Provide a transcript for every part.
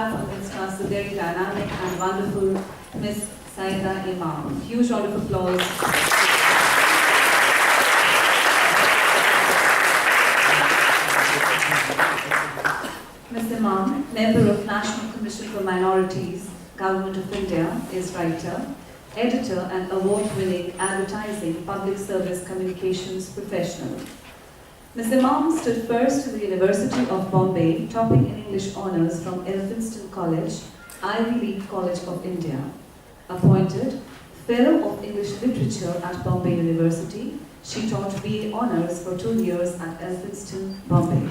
have amidst us the very dynamic and wonderful Miss Syeda Imam. Huge round of applause. Ms. Imam, member of National Commission for Minorities, Government of India, is writer, editor and award-winning advertising public service communications professional. Ms. Imam stood first to the University of Bombay, topping in English honours from Elphinstone College, Ivy League College of India. Appointed Fellow of English Literature at Bombay University, she taught BA honours for 2 years at Elphinstone, Bombay.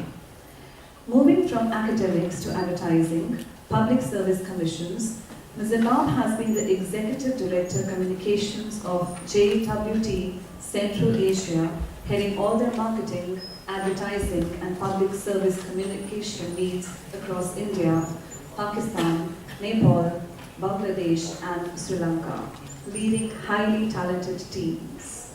Moving from academics to advertising, public service commissions, Ms. Imam has been the Executive Director Communications of JWT Central Asia, heading all their marketing, advertising and public service communication needs across India, Pakistan, Nepal, Bangladesh and Sri Lanka, leading highly talented teams.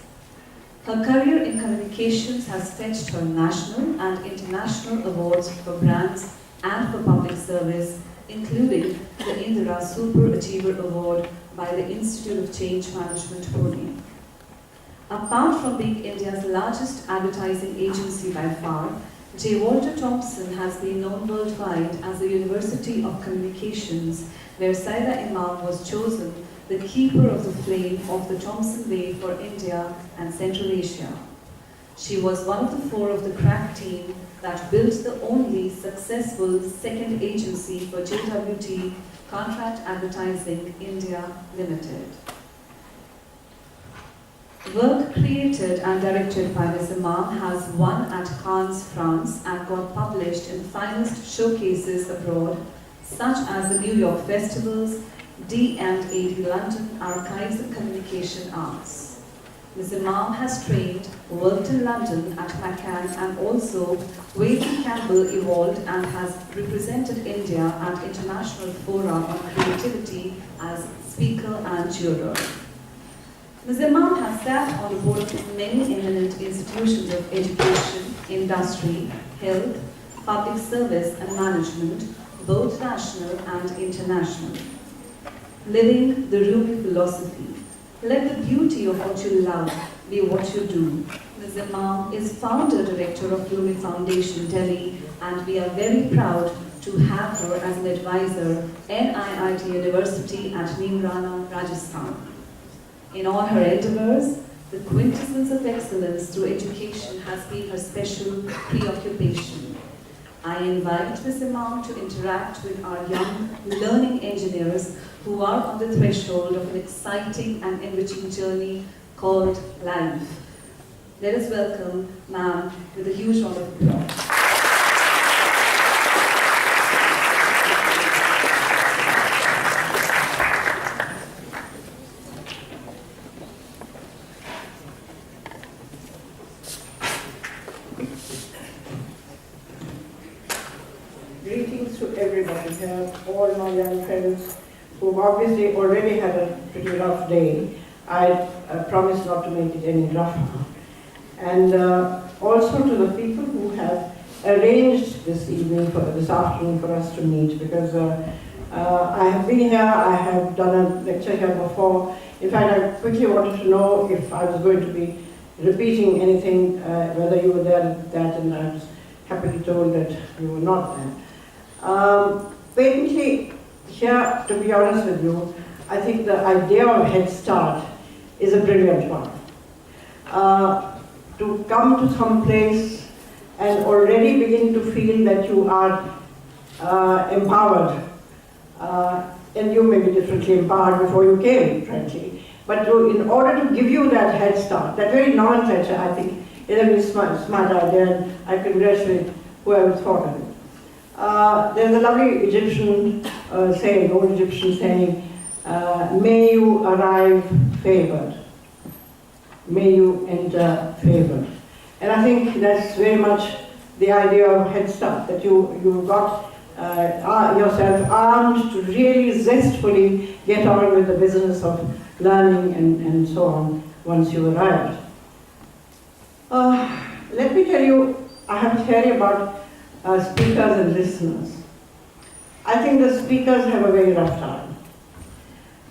Her career in communications has fetched her national and international awards for brands and for public service, including the Indira Super Achiever Award by the Institute of Change Management, Pune. Apart from being India's largest advertising agency by far, J. Walter Thompson has been known worldwide as the University of Communications, where Syeda Imam was chosen the keeper of the flame of the Thompson Way for India and Central Asia. She was one of the 4 of the crack team that built the only successful second agency for JWT Contract Advertising India Limited. Work created and directed by Ms. Imam has won at Cannes, France and got published in finest showcases abroad, such as the New York Festivals, D&AD London Archives of Communication Arts. Ms. Imam has trained, worked in London at McCann and also Waity Campbell Evolved and has represented India at international fora on creativity as speaker and juror. Ms. Imam has sat on the board of many eminent institutions of education, industry, health, public service and management, both national and international. Living the Rumi philosophy, let the beauty of what you love be what you do. Ms. Imam is founder director of Rumi Foundation, Delhi, and we are very proud to have her as an advisor NIIT University at Neemrana, Rajasthan. In all her endeavors, the quintessence of excellence through education has been her special preoccupation. I invite Ms. Imam to interact with our young learning engineers who are on the threshold of an exciting and enriching journey called life. Let us welcome ma'am with a huge round of applause. Greetings to everybody here, all my young friends who've obviously already had a pretty rough day. I promise not to make it any rougher. And also to the people who have arranged this afternoon for us to meet, because I have been here, I have done a lecture here before. In fact, I quickly wanted to know if I was going to be repeating anything, whether you were there at that, and I was happily told that you were not there. Patently, here, to be honest with you, I think the idea of Head Start is a brilliant one. To come to some place and already begin to feel that you are empowered, and you may be differently empowered before you came, frankly, but in order to give you that Head Start, that very nomenclature, I think, is a very smart idea, and I congratulate whoever thought of it. There's a lovely Egyptian saying, old Egyptian saying, may you arrive favored, may you enter favored. And I think that's very much the idea of Head Start, that you got yourself armed to really zestfully get on with the business of learning and so on once you arrived. Let me tell you, I have a theory about speakers and listeners. I think the speakers have a very rough time.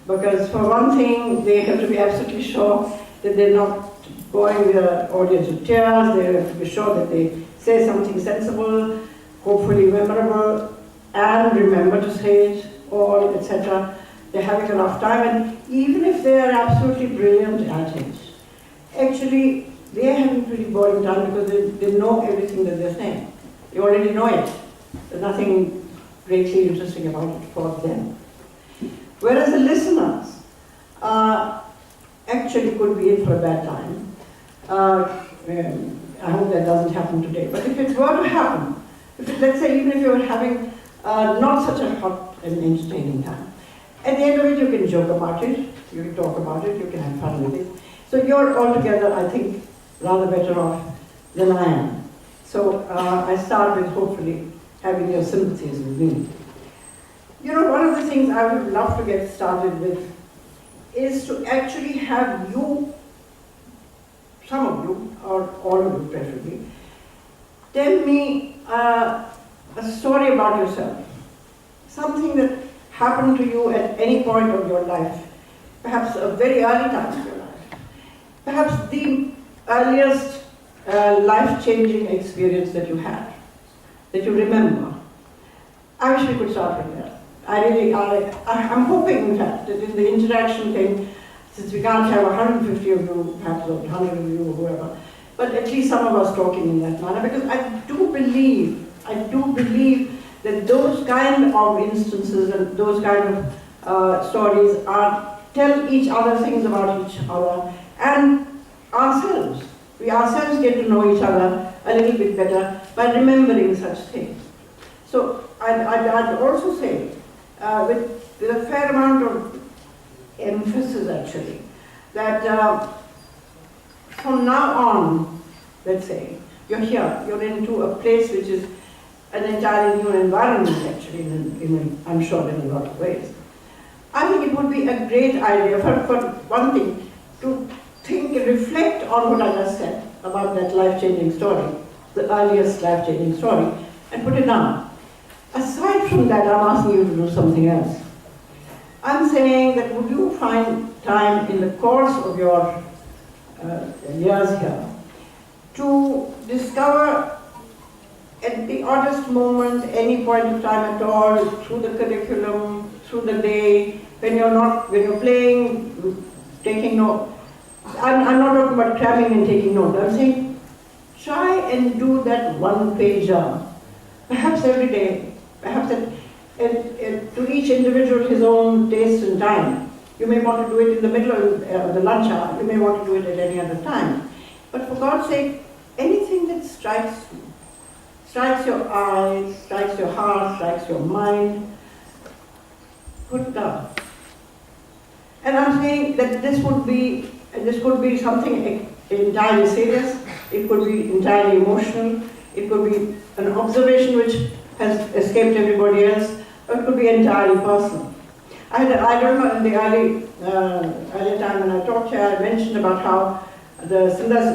Because for one thing, they have to be absolutely sure that they're not boring the audience to tears, they have to be sure that they say something sensible, hopefully memorable, and remember to say it all, etc. They're having a rough time, and even if they are absolutely brilliant at it, actually they're having pretty boring time because they know everything that they're saying. They already know it. There's nothing greatly interesting about it for them. Whereas the listeners actually could be in for a bad time. I hope that doesn't happen today. But if it were to happen, let's say even if you're having not such a hot and entertaining time, at the end of it you can joke about it, you can talk about it, you can have fun with it. So you're altogether, I think, rather better off than I am. So I start with hopefully having your sympathies with me. You know, one of the things I would love to get started with is to actually have you, some of you, or all of you preferably, tell me a story about yourself. Something that happened to you at any point of your life, perhaps a very early time of your life, perhaps the earliest life-changing experience that you had, that you remember. I wish we could start with that. I'm hoping, in fact, that in the interaction thing, since we can't have 150 of you, perhaps, or 100 of you, or whoever, but at least some of us talking in that manner, because I do believe that those kind of instances and those kind of stories tell each other things about each other and ourselves. We ourselves get to know each other a little bit better by remembering such things. So I'd also say, with a fair amount of emphasis actually, that from now on, let's say, you're here, you're into a place which is an entirely new environment actually, I'm sure in a lot of ways. I think it would be a great idea, for one thing, to think and reflect on what I just said about that life-changing story, the earliest life-changing story, and put it down. Aside from that, I'm asking you to do something else. I'm saying that would you find time in the course of your years here to discover at the oddest moment, any point of time at all, through the curriculum, through the day, when you're playing, taking notes. I'm not talking about cramming and taking notes. I'm saying try and do that one pager, perhaps every day, perhaps to each individual his own taste and time. You may want to do it in the middle of the lunch hour, you may want to do it at any other time. But for God's sake, anything that strikes you, strikes your eyes, strikes your heart, strikes your mind, put it down. And I'm saying that this could be something entirely serious, it could be entirely emotional, it could be an observation which has escaped everybody else, or it could be entirely personal. I don't know, in the early time when I talked here, I mentioned about how the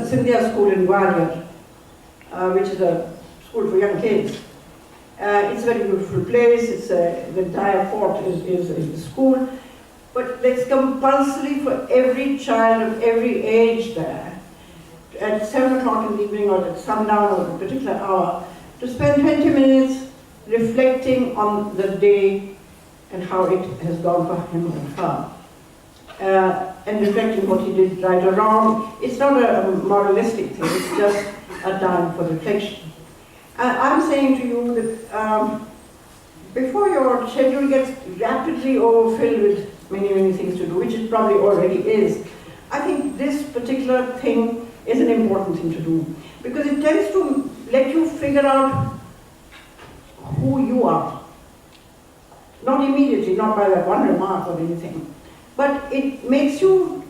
Scindia school in Gwalior, which is a school for young kids, it's a very beautiful place, the entire fort is the school, but it's compulsory for every child of every age there, at 7 o'clock in the evening or at sundown or a particular hour, to spend 20 minutes reflecting on the day and how it has gone for him or her. And reflecting what he did right or wrong. It's not a moralistic thing, it's just a time for reflection. I'm saying to you that before your schedule gets rapidly overfilled with many things to do, which it probably already is, I think this particular thing is an important thing to do, because it tends to let you figure out who you are. Not immediately, not by that one remark or anything, but it makes you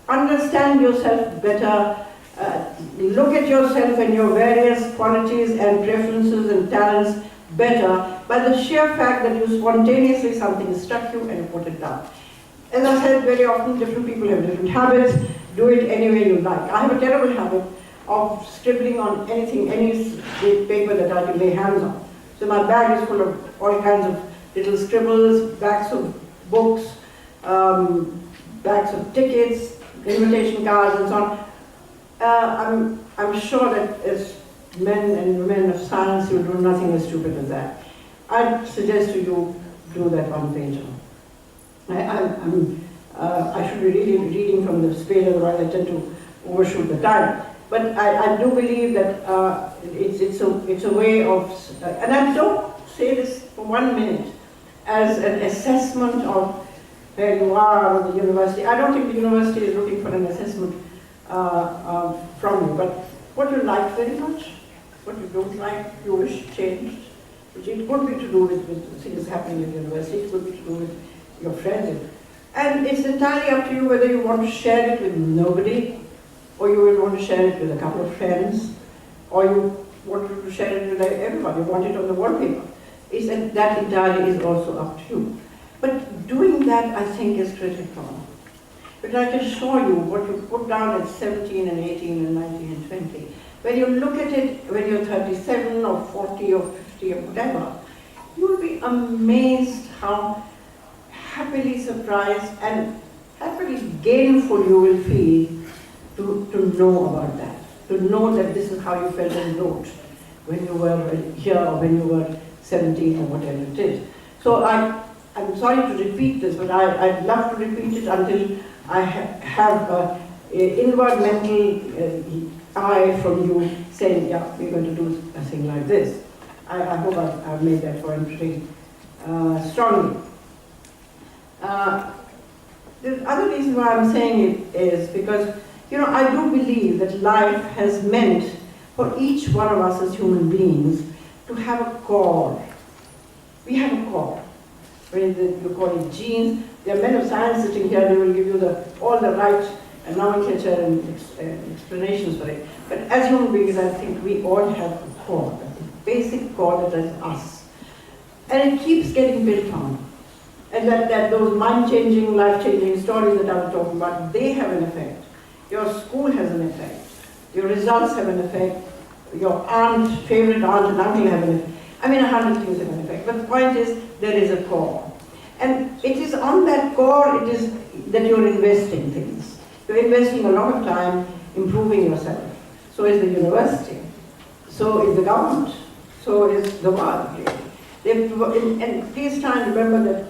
understand yourself better, look at yourself and your various qualities and preferences and talents better by the sheer fact that you spontaneously something struck you and you put it down. As I said, very often different people have different habits, do it any way you like. I have a terrible habit of scribbling on anything, any paper that I can lay hands on. So my bag is full of all kinds of little scribbles, bags of books, bags of tickets, invitation cards and so on. I'm sure that as men and women of science, you do nothing as stupid as that. I'd suggest to you do that one pager. I should be reading from the page, otherwise I tend to overshoot the time. But I do believe that it's a way of, and I don't say this for 1 minute as an assessment of where you are or the university. I don't think the university is looking for an assessment from you, but what you like very much, what you don't like, you wish changed, which it could be to do with things happening in the university, it could be to do with your friends. And it's entirely up to you whether you want to share it with nobody, or you will want to share it with a couple of friends, or you want to share it with everybody, you want it on the wallpaper. That entirely is also up to you. But doing that, I think, is critical. But I can assure you, what you put down at 17 and 18 and 19 and 20, when you look at it when you're 37 or 40 or 50 or whatever, you'll be amazed how happily surprised and happily gainful you will feel to know about that, to know that this is how you felt and wrote when you were here or when you were 17 or whatever it is. So I'm sorry to repeat this, but I'd love to repeat it until I have an inward mental eye from you saying, yeah, we're going to do a thing like this. I hope I've made that point pretty strongly. The other reason why I'm saying it is because, I do believe that life has meant for each one of us as human beings to have a core. We have a core. You call it genes. There are men of science sitting here, they will give you all the right nomenclature and explanations for it. But as human beings, I think we all have a core, a basic core that is us. And it keeps getting built on. And that those mind-changing, life-changing stories that I was talking about, they have an effect. Your school has an effect. Your results have an effect. Your favorite aunt and uncle have an effect. 100 things have an effect. But the point is, there is a core. And it is on that core that you're investing things. You're investing a lot of time improving yourself. So is the university. So is the government. So is the world, really. And please try and remember that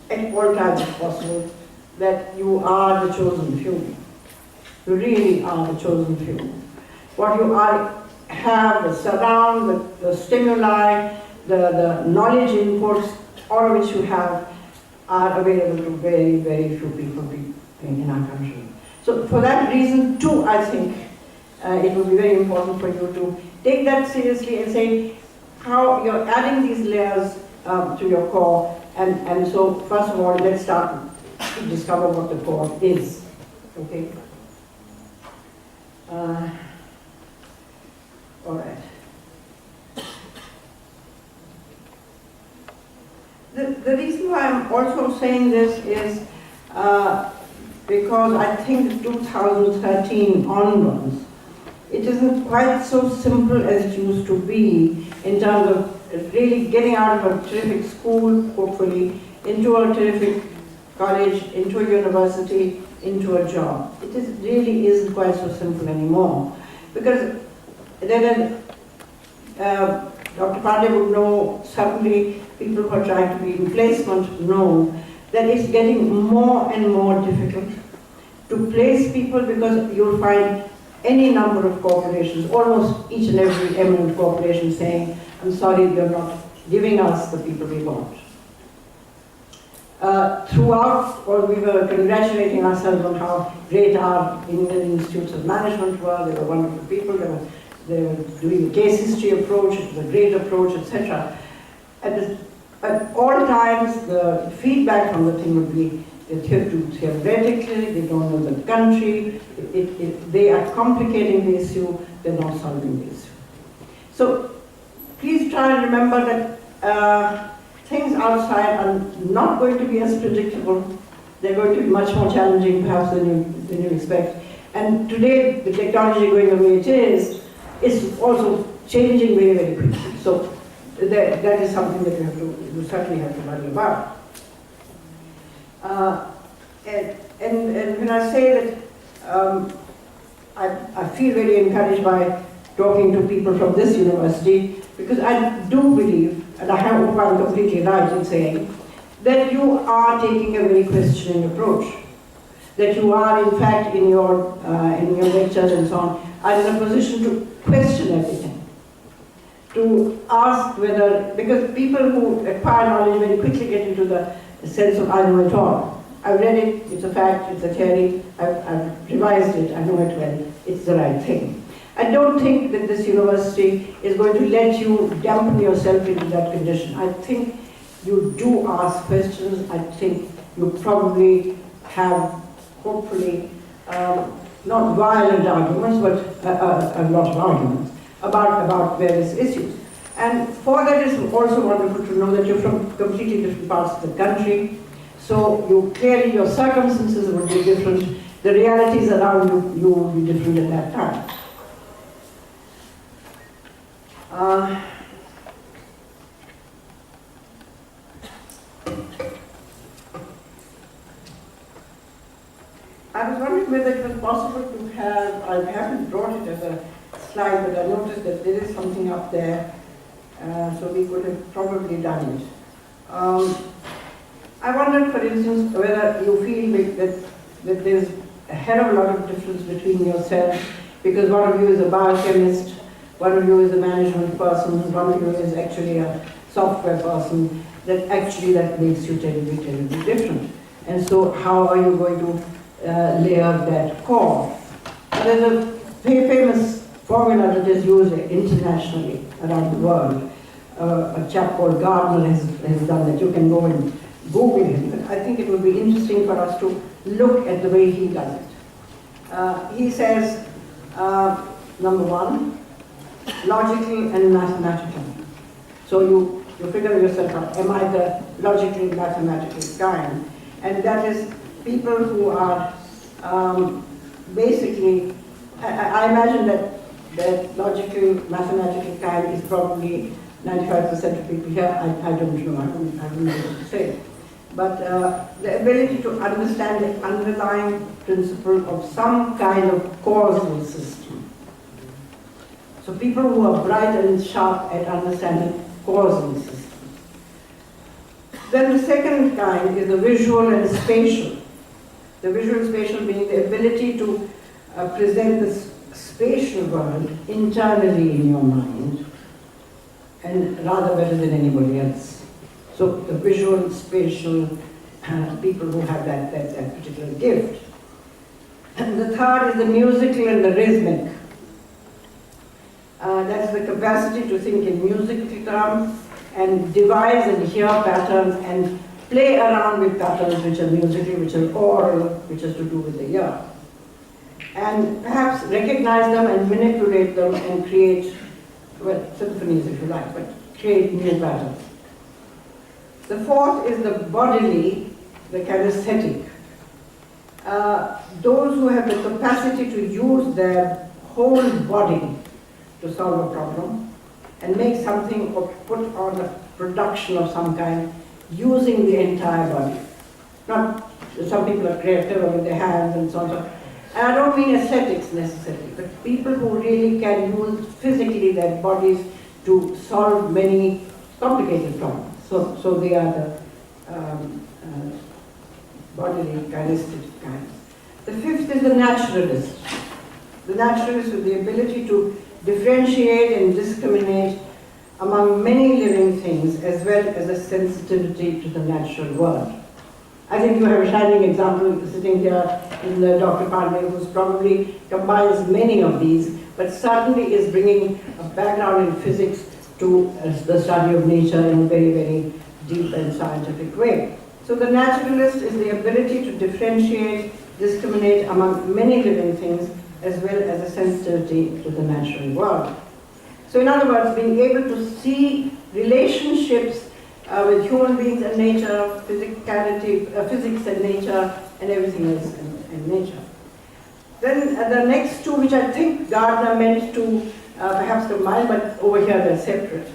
at all times if possible, that you are the chosen few. You really are the chosen few. What you have, the surround, the stimuli, the knowledge inputs, all of which you have are available to very, very few people in our country. So for that reason too, I think it would be very important for you to take that seriously and say how you're adding these layers to your core. And so, first of all, let's start to discover what the core is. Okay? All right. The reason why I'm also saying this is because I think 2013 onwards, it isn't quite so simple as it used to be in terms of really getting out of a terrific school, hopefully, into a terrific college, into a university, into a job. It really isn't quite so simple anymore. Because then Dr. Pandey would know, certainly people who are trying to be in placement know, that it's getting more and more difficult to place people because you'll find any number of corporations, almost each and every eminent corporation saying, I'm sorry, you're not giving us the people we want. Throughout, we were congratulating ourselves on how great our Indian Institutes of Management were. They were wonderful people. They were doing a case history approach, it was a great approach, etc. At all times, the feedback from the thing would be, theoretically, they don't know the country, they are complicating the issue, they're not solving the issue. So please try and remember that things outside are not going to be as predictable. They're going to be much more challenging perhaps than you expect. And today, the technology going the way it is also changing very, very quickly. So that is something that you certainly have to worry about. And when I say that I feel very encouraged by talking to people from this university, because I do believe, and I hope I'm completely right in saying, that you are taking a very questioning approach. That you are, in fact, in your lectures and so on, are in a position to question everything. To ask whether, because people who acquire knowledge very quickly get into the sense of I know it all. I've read it, it's a fact, it's a theory, I've revised it, I know it well, it's the right thing. I don't think that this university is going to let you dampen yourself into that condition. I think you do ask questions. I think you probably have, hopefully, not violent arguments, but a lot of arguments about various issues. And for that, it's also wonderful to know that you're from completely different parts of the country. So clearly your circumstances would be different. The realities around you will be different at that time. I was wondering whether it was possible to have, I haven't brought it as a slide, but I noticed that there is something up there, so we could have probably done it. I wondered, for instance, whether you feel that there's a hell of a lot of difference between yourselves, because one of you is a biochemist, one of you is a management person, one of you is actually a software person, that makes you terribly, terribly different. And so how are you going to layer that core? There's a very famous formula that is used internationally around the world. A chap called Gardner has done that. You can go and Google him, but I think it would be interesting for us to look at the way he does it. He says, number one, logical and mathematical. So you figure yourself out, am I the logically mathematical kind? And that is people who are basically, I imagine that logical mathematical kind is probably 95% of people here. I don't know, I don't know what to say. But the ability to understand the underlying principle of some kind of causal system. So people who are bright and sharp at understanding causal systems. Then the second kind is the visual and spatial. The visual and spatial being the ability to present the spatial world internally in your mind, and rather better than anybody else. So the visual, spatial, people who have that particular gift. And the third is the musical and the rhythmic. That's the capacity to think in musical terms and devise and hear patterns and play around with patterns which are musical, which are oral, which has to do with the ear. And perhaps recognize them and manipulate them and create, well, symphonies if you like, but create new patterns. The fourth is the bodily, the kinesthetic. Those who have the capacity to use their whole body to solve a problem and make something or put on a production of some kind using the entire body. Not, some people are creative with their hands and so on. And I don't mean aesthetics necessarily, but people who really can use physically their bodies to solve many complicated problems. So they are the bodily kinesthetic kinds. The fifth is the naturalist. The naturalist with the ability to differentiate and discriminate among many living things, as well as a sensitivity to the natural world. I think you have a shining example sitting here in Dr. Pandey, who probably combines many of these, but certainly is bringing a background in physics to the study of nature in a very, very deep and scientific way. So the naturalist is the ability to differentiate, discriminate among many living things, as well as a sensitivity to the natural world. So in other words, being able to see relationships with human beings and nature, physicality, physics and nature, and everything else in nature. Then the next two, which I think Gardner meant to perhaps combine, but over here they're separate.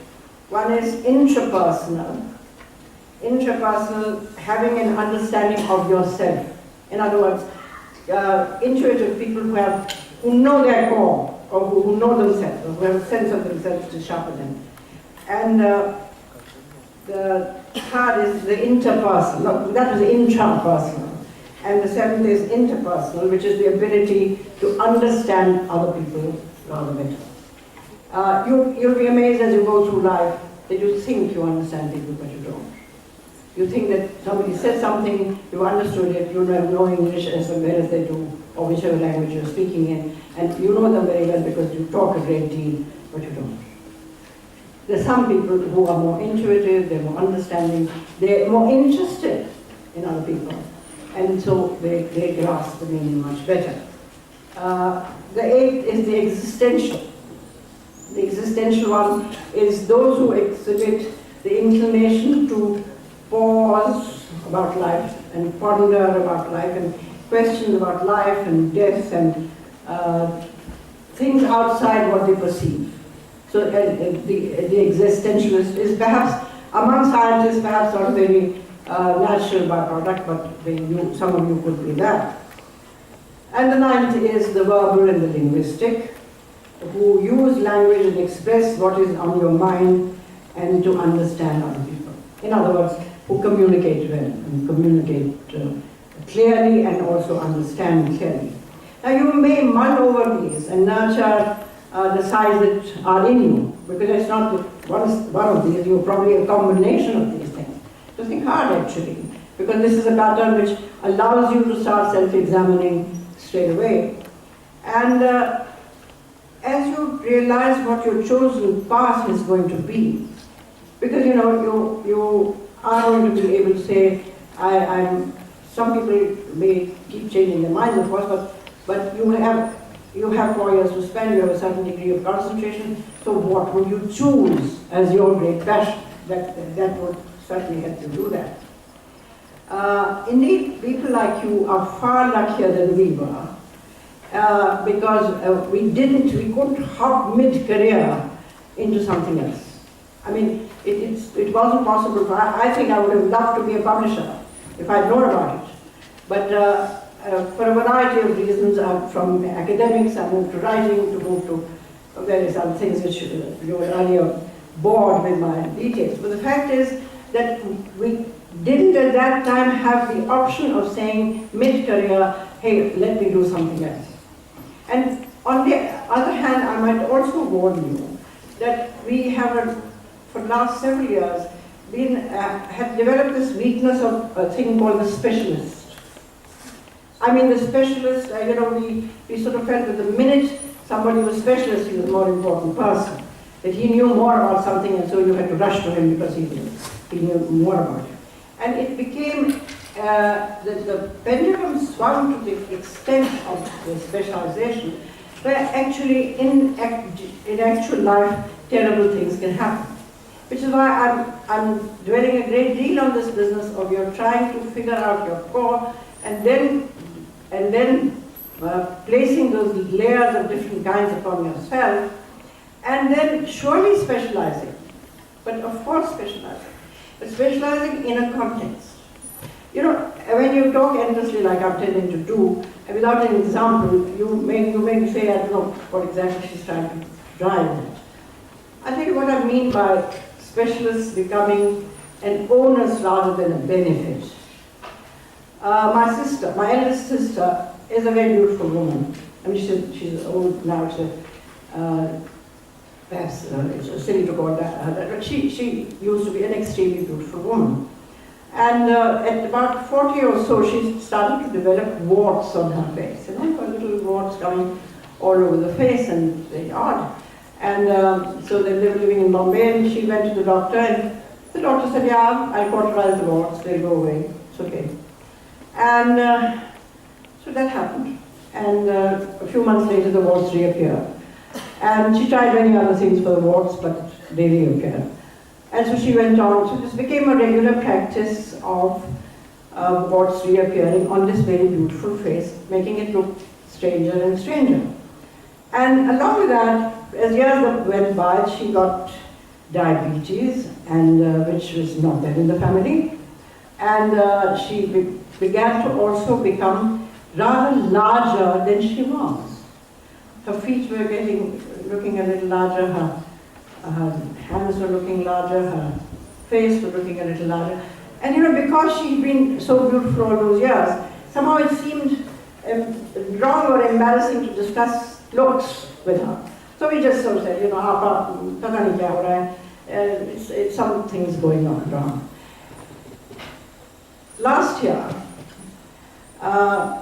One is intrapersonal. Intrapersonal, having an understanding of yourself. In other words, intuitive people who know their core, or who know themselves, or who have a sense of themselves to sharpen them. And the third is the interpersonal. No, that was intrapersonal. And the seventh is interpersonal, which is the ability to understand other people rather better. You'll be amazed as you go through life that you think you understand people, but you don't. You think that somebody said something, you understood it, you know English as well as they do, or whichever language you're speaking in, and you know them very well because you talk a great deal, but you don't. There's some people who are more intuitive, they're more understanding, they're more interested in other people, and so they grasp the meaning much better. The eighth is the existential. The existential one is those who exhibit the inclination to pause about life and ponder about life and question about life and death and things outside what they perceive. So the existentialist is perhaps, among scientists, perhaps not a very natural byproduct, but some of you could be that. And the ninth is the verbal and the linguistic, who use language and express what is on your mind and to understand other people. In other words, who communicate well and communicate clearly and also understand clearly. Now you may mull over these and nurture the sides that are in you, because it's not one of these, you're probably a combination of these things. So think hard actually, because this is a pattern which allows you to start self-examining straight away. And as you realize what your chosen path is going to be, because you know, you are going to be able to say, some people may keep changing their minds, of course, but you have 4 years to spend, you have a certain degree of concentration, so what would you choose as your great passion? That would certainly help you do that. Indeed, people like you are far luckier than we were, because we couldn't hop mid-career into something else. I mean, it wasn't possible for, I think I would have loved to be a publisher if I'd known about it. But for a variety of reasons, from academics, I moved to writing, to move to various other things which you were earlier bored with my details. But the fact is that we didn't at that time have the option of saying mid-career, hey, let me do something else. And on the other hand, I might also warn you that we have, for the last several years, have developed this weakness of a thing called the specialist. I mean, the specialist, we sort of felt that the minute somebody was specialist, he was a more important person. That he knew more about something, and so you had to rush to him because he knew more about it. And it became, the pendulum swung to the extent of the specialization, where actually in actual life, terrible things can happen. Which is why I'm dwelling a great deal on this business of you're trying to figure out your core and then placing those layers of different kinds upon yourself, and then surely specializing, but of course specializing, but specializing in a context. You know, when you talk endlessly like I'm tending to do, and without an example, you make me say, I don't know what exactly she's trying to drive at. I'll tell you what I mean by specialists becoming an onus rather than a benefit. My eldest sister, is a very beautiful woman. I mean, she's old now, perhaps it's silly to call that, but she used to be an extremely beautiful woman. And at about 40 or so, she started to develop warts on her face. You know, little warts coming all over the face, and very odd. And so they were living in Bombay, and she went to the doctor, and the doctor said, yeah, I'll cauterize the warts, they'll go away, it's okay. And so that happened. And a few months later, the warts reappeared. And she tried many other things for the warts, but they reappeared. And so she went on. So this became a regular practice of warts reappearing on this very beautiful face, making it look stranger and stranger. And along with that, as years went by, she got diabetes, and which was not there in the family. And she began to also become rather larger than she was. Her feet were looking a little larger, her hands were looking larger, her face was looking a little larger. And because she'd been so beautiful all those years, somehow it seemed wrong or embarrassing to discuss looks with her. So we just sort of said, pata nahi kya ho raha hai, something's going on wrong. Last year,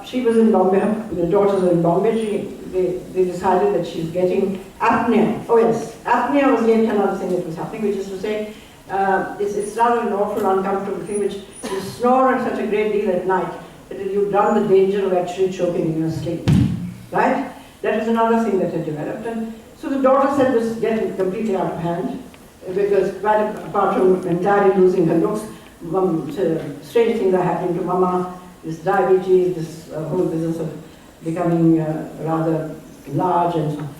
she was in Bombay, the daughters were in Bombay, they decided that she's getting apnea. Oh yes, apnea was yet another thing that was happening, which is to say, it's rather an awful, uncomfortable thing, which you snore such a great deal at night that you run the danger of actually choking in your sleep, right? That is another thing that had developed. And so the daughter said this is getting completely out of hand, because quite apart from entirely losing her looks, strange things are happening to Mama, this diabetes, this whole business of becoming rather large and so on.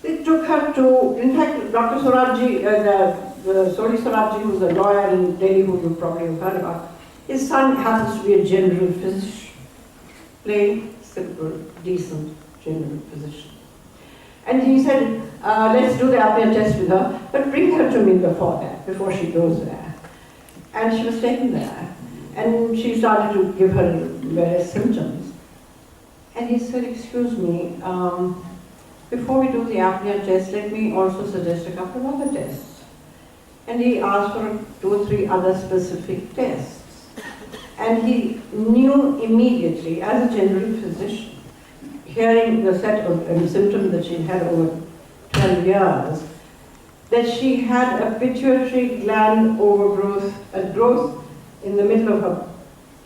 They took her to, in fact, Dr. Swarajji, Soli Swarajji, who's a lawyer in Delhi, who you probably have heard about, his son happens to be a general physician. Plain, simple, decent general physician. And he said, let's do the apnea test with her, but bring her to me before she goes there. And she was taken there. And she started to give her various symptoms. And he said, excuse me, before we do the apnea test, let me also suggest a couple of other tests. And he asked for 2 or 3 other specific tests. And he knew immediately, as a general physician, hearing the set of symptoms that she had over 12 years, that she had a pituitary gland overgrowth, a growth in the middle of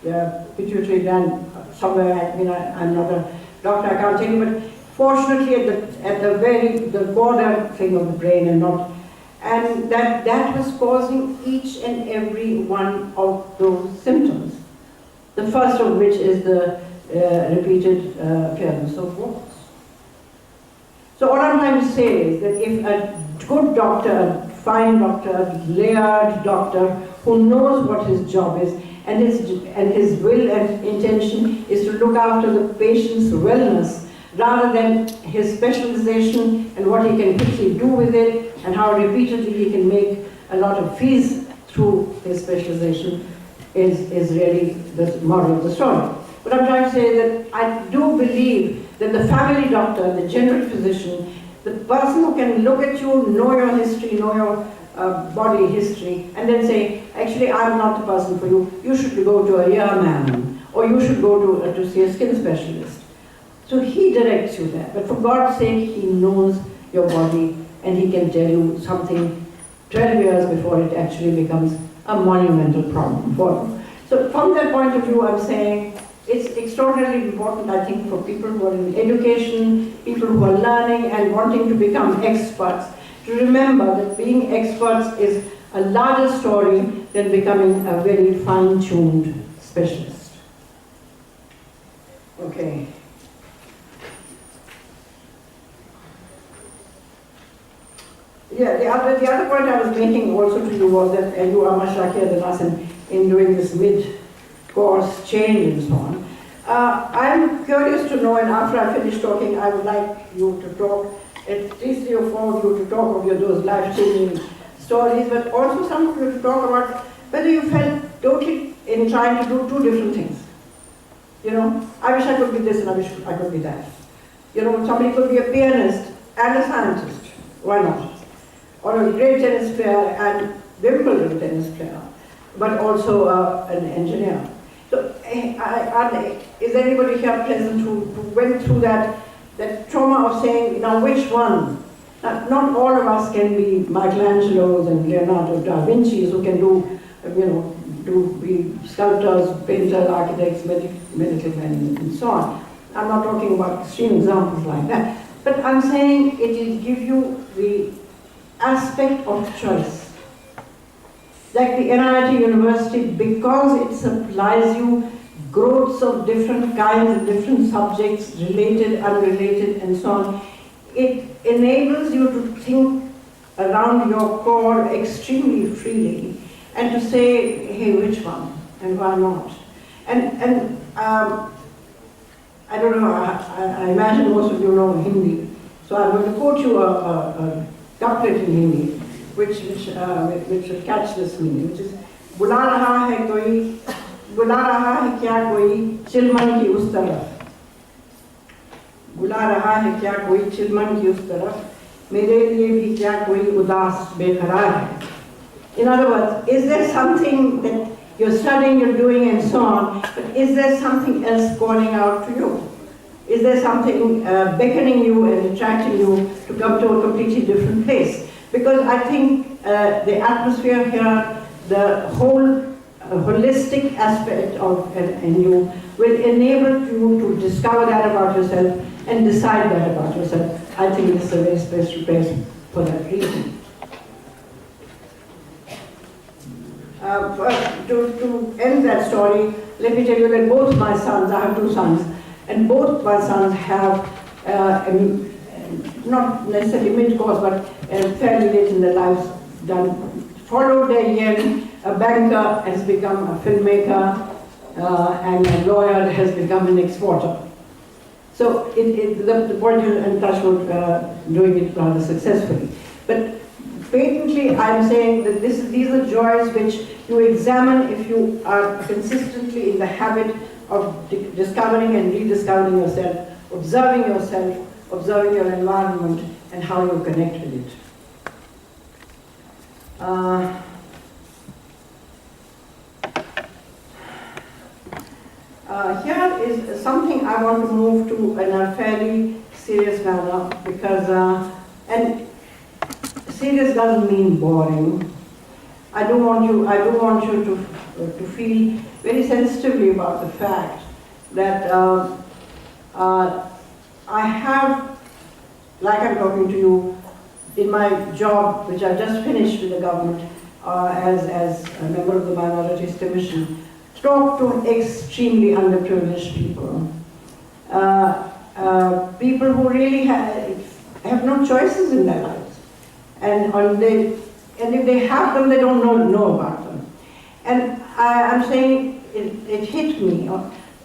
her pituitary gland somewhere. I'm not a doctor, I can't tell you, but fortunately at the border thing of the brain and that was causing each and every one of those symptoms. The first of which is the repeated appearance of warts. So all I'm trying to say is that if a good doctor, a fine doctor, a layered doctor who knows what his job is and his will and intention is to look after the patient's wellness rather than his specialization and what he can quickly do with it and how repeatedly he can make a lot of fees through his specialization is really the moral of the story. But I'm trying to say that I do believe that the family doctor, the general physician, the person who can look at you, know your history, know your body history, and then say, actually I'm not the person for you, you should go to a ear man, or you should go to see a skin specialist. So he directs you there, but for God's sake, he knows your body and he can tell you something 12 years before it actually becomes a monumental problem for you. So from that point of view, I'm saying it's extraordinarily important, I think, for people who are in education, people who are learning and wanting to become experts, to remember that being experts is a larger story than becoming a very fine-tuned specialist. Okay. Yeah, the other point I was making also to you was that you are much luckier than us in doing this mid-course change and so on. I'm curious to know, and after I finish talking, I would like you to talk, at least 3 or 4 of you to talk of those life-changing stories, but also some of you to talk about whether you felt totally inclined to do 2 different things. I wish I could be this and I wish I could be that. Somebody could be a pianist and a scientist. Why not? Or a great tennis player and Wimbledon tennis player, but also an engineer. So, is anybody here present who went through that trauma of saying, now which one? Not all of us can be Michelangelos and Leonardo da Vinci's who can be sculptors, painters, architects, medical men, and so on. I'm not talking about extreme examples like that, but I'm saying it will give you the aspect of choice. Like the NIT University, because it supplies you growths of different kinds, of different subjects, related, unrelated, and so on, it enables you to think around your core extremely freely and to say, hey, which one and why not? And I don't know, I imagine most of you know Hindi, so I'm going to quote you a couplet in Hindi, which will catch this meaning, which is, बुला रहा है कोई, बुला रहा है क्या कोई चिलमन की उस तरफ, बुला रहा है क्या कोई चिलमन की उस तरफ, मेरे लिए भी क्या कोई उदास बेकरार है. In other words, is there something that you're studying, you're doing and so on, but is there something else calling out to you? Is there something beckoning you and attracting you to come to a completely different place? Because I think the atmosphere here, the whole holistic aspect of you will enable you to discover that about yourself and decide that about yourself. I think it's a very special place for that reason. To end that story, let me tell you that both my sons, I have two sons, and both my sons have, not necessarily mid-course, but fairly late in their lives, followed their yen. A banker has become a filmmaker, and a lawyer has become an exporter. So the point is, and Touchwood doing it rather successfully. But patently, I'm saying that these are joys which you examine if you are consistently in the habit of discovering and rediscovering yourself, observing your environment, and how you connect with it. Here is something I want to move to in a fairly serious manner, because, and serious doesn't mean boring. I do want you to feel very sensitively about the fact that I have, like I'm talking to you, in my job, which I just finished with the government as a member of the Minorities Commission, talk to extremely underprivileged people. People who really have no choices in their lives. And if they have them, they don't know about them. And I'm saying it hit me.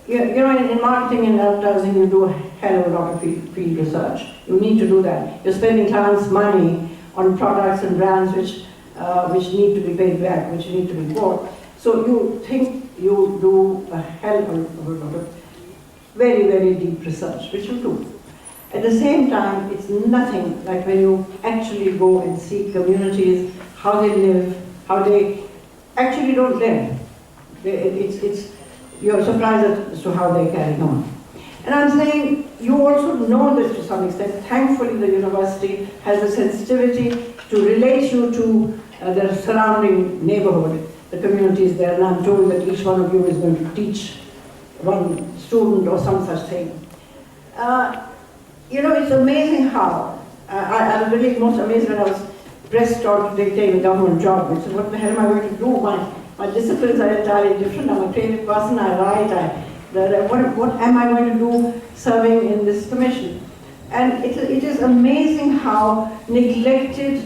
You know, in marketing and advertising, you do a hell of a lot of field research. You need to do that. You're spending clients' money on products and brands which need to be paid back, which need to be bought. So you think you do a hell of a lot of very, very deep research, which you do. At the same time, it's nothing like when you actually go and see communities, how they live, how they actually don't live. You're surprised as to how they carry on. And I'm saying, you also know this to some extent. Thankfully, the university has the sensitivity to relate you to the surrounding neighborhood, the communities there, and I'm told that each one of you is going to teach one student or some such thing. You know, it's amazing how, I was really most amazed when I was pressed on to take a government job. I said, what the hell am I going to do? My disciplines are entirely different. I'm a creative person, I write, what am I going to do serving in this commission? And it is amazing how neglected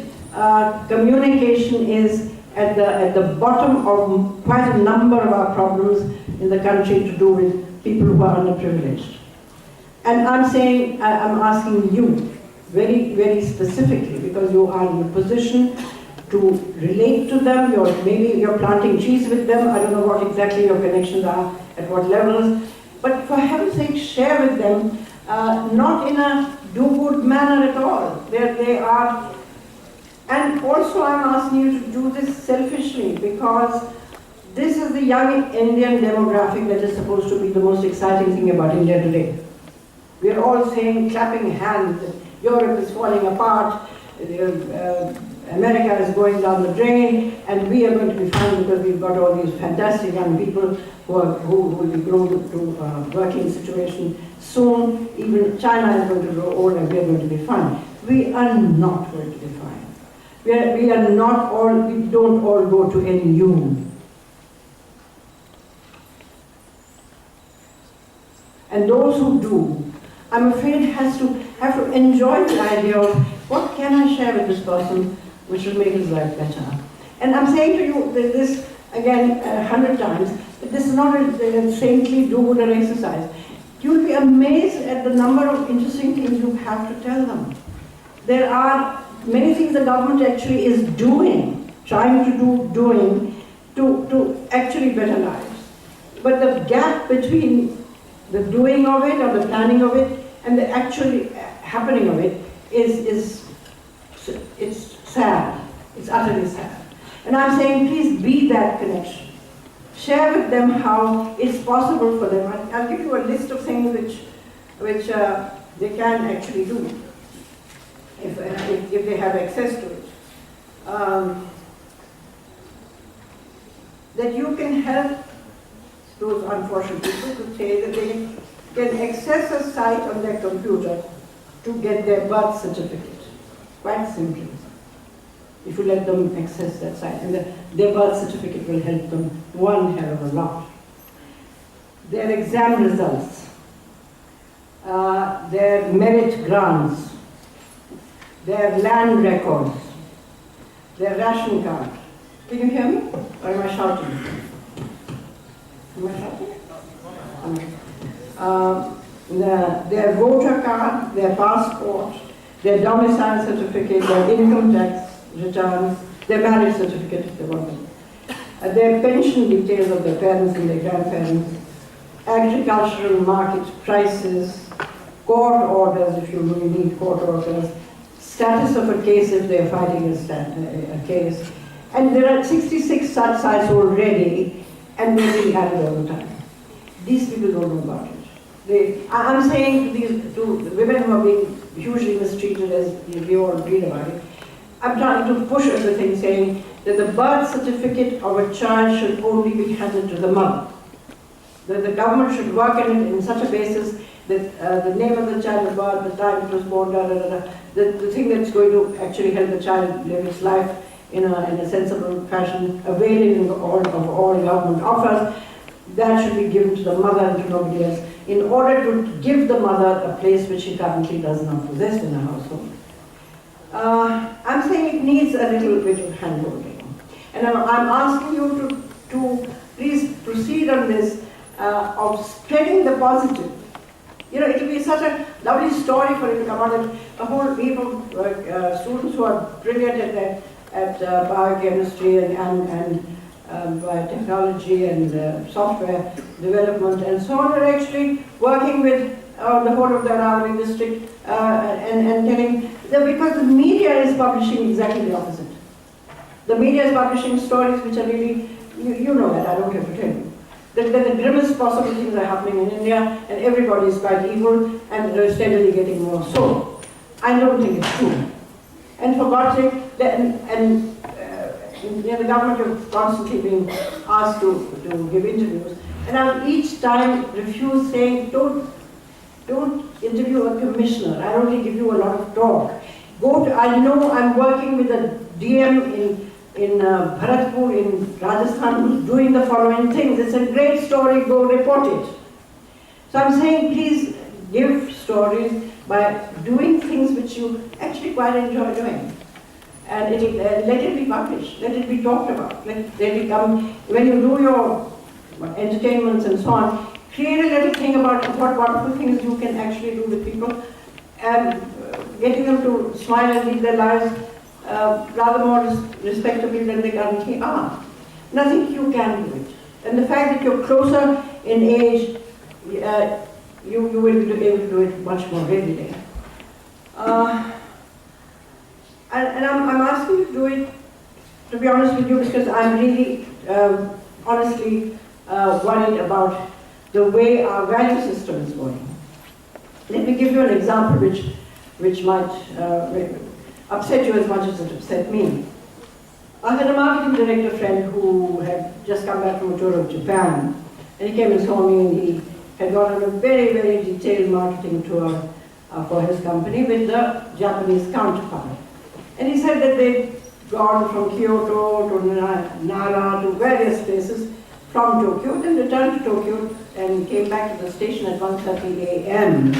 communication is at the bottom of quite a number of our problems in the country to do with people who are underprivileged. And I'm saying, I'm asking you very, very specifically, because you are in a position to relate to them, maybe you're planting trees with them, I don't know what exactly your connections are, at what levels, but for heaven's sake, share with them, not in a do-good manner at all, where they are. And also I'm asking you to do this selfishly, because this is the young Indian demographic that is supposed to be the most exciting thing about India today. We are all saying, clapping hands, that Europe is falling apart, America is going down the drain, and we are going to be fine because we've got all these fantastic young people who will be grown to working situation soon. Even China is going to grow old and we are going to be fine. We are not going to be fine. We don't all go to NU. And those who do, I'm afraid have to enjoy the idea of what can I share with this person which will make his life better. And I'm saying to you that this, again, 100 times, that this is not a saintly do-gooder exercise. You'll be amazed at the number of interesting things you have to tell them. There are many things the government actually is doing, trying to to actually better lives. But the gap between the doing of it or the planning of it and the actually happening of it it's sad. It's utterly sad. And I'm saying, please be that connection. Share with them how it's possible for them. I'll give you a list of things which they can actually do if they have access to it. That you can help those unfortunate people to say that they can access a site on their computer to get their birth certificate. Quite simply. If you let them access that site, and their birth certificate will help them one hell of a lot. Their exam results, their merit grants, their land records, their ration card. Can you hear me? Or am I shouting? Am I shouting? Their voter card, their passport, their domicile certificate, their income tax returns, their marriage certificate if they want them, their pension details of their parents and their grandparents, agricultural market prices, court orders if you really need court orders, status of a case if they are fighting a case. And there are 66 such sites already, and they're being added all the time. These people don't know about it. I'm saying to the women who are being hugely mistreated, as we all read about it, I'm trying to push everything, saying that the birth certificate of a child should only be handed to the mother. That the government should work on it in such a basis that the name of the child of birth, the time it was born, the thing that's going to actually help the child live its life in a sensible fashion, availing of all government offers, that should be given to the mother and to nobody else, in order to give the mother a place which she currently does not possess in her household. I'm saying it needs a little bit of handholding. And I'm asking you to please proceed on this of spreading the positive. You know, it will be such a lovely story for you to come out and a whole heap of students who are brilliant at biochemistry and biotechnology and software development and so on are actually working with the whole of the Aravali district and telling them, because the media is publishing exactly the opposite. The media is publishing stories which are really, you know that, I don't have to tell you. That the grimmest possible things are happening in India and everybody is quite evil and they're steadily getting more so. I don't think it's true. And for God's sake, the government is constantly being asked to give interviews. And I've each time refused, saying, don't interview a commissioner. I only give you a lot of talk. I know I'm working with a DM in Bharatpur in Rajasthan who's doing the following things. It's a great story, go report it. So I'm saying, please give stories by doing things which you actually quite enjoy doing. And let it be published, let it be talked about. Let it come, when you do your entertainments and so on, create a little thing about what wonderful things you can actually do with people, and getting them to smile and lead their lives rather more respectably than they currently are. Nothing you can do it. And the fact that you're closer in age, you will be able to do it much more readily. And I'm asking you to do it, to be honest with you, because I'm really, honestly worried about the way our value system is going. Let me give you an example which might upset you as much as it upset me. I had a marketing director friend who had just come back from a tour of Japan, and he came and saw me, and he had gone on a very, very detailed marketing tour for his company with the Japanese counterpart. And he said that they'd gone from Kyoto to Nara to various places from Tokyo, then returned to Tokyo and came back to the station at 1:30 a.m.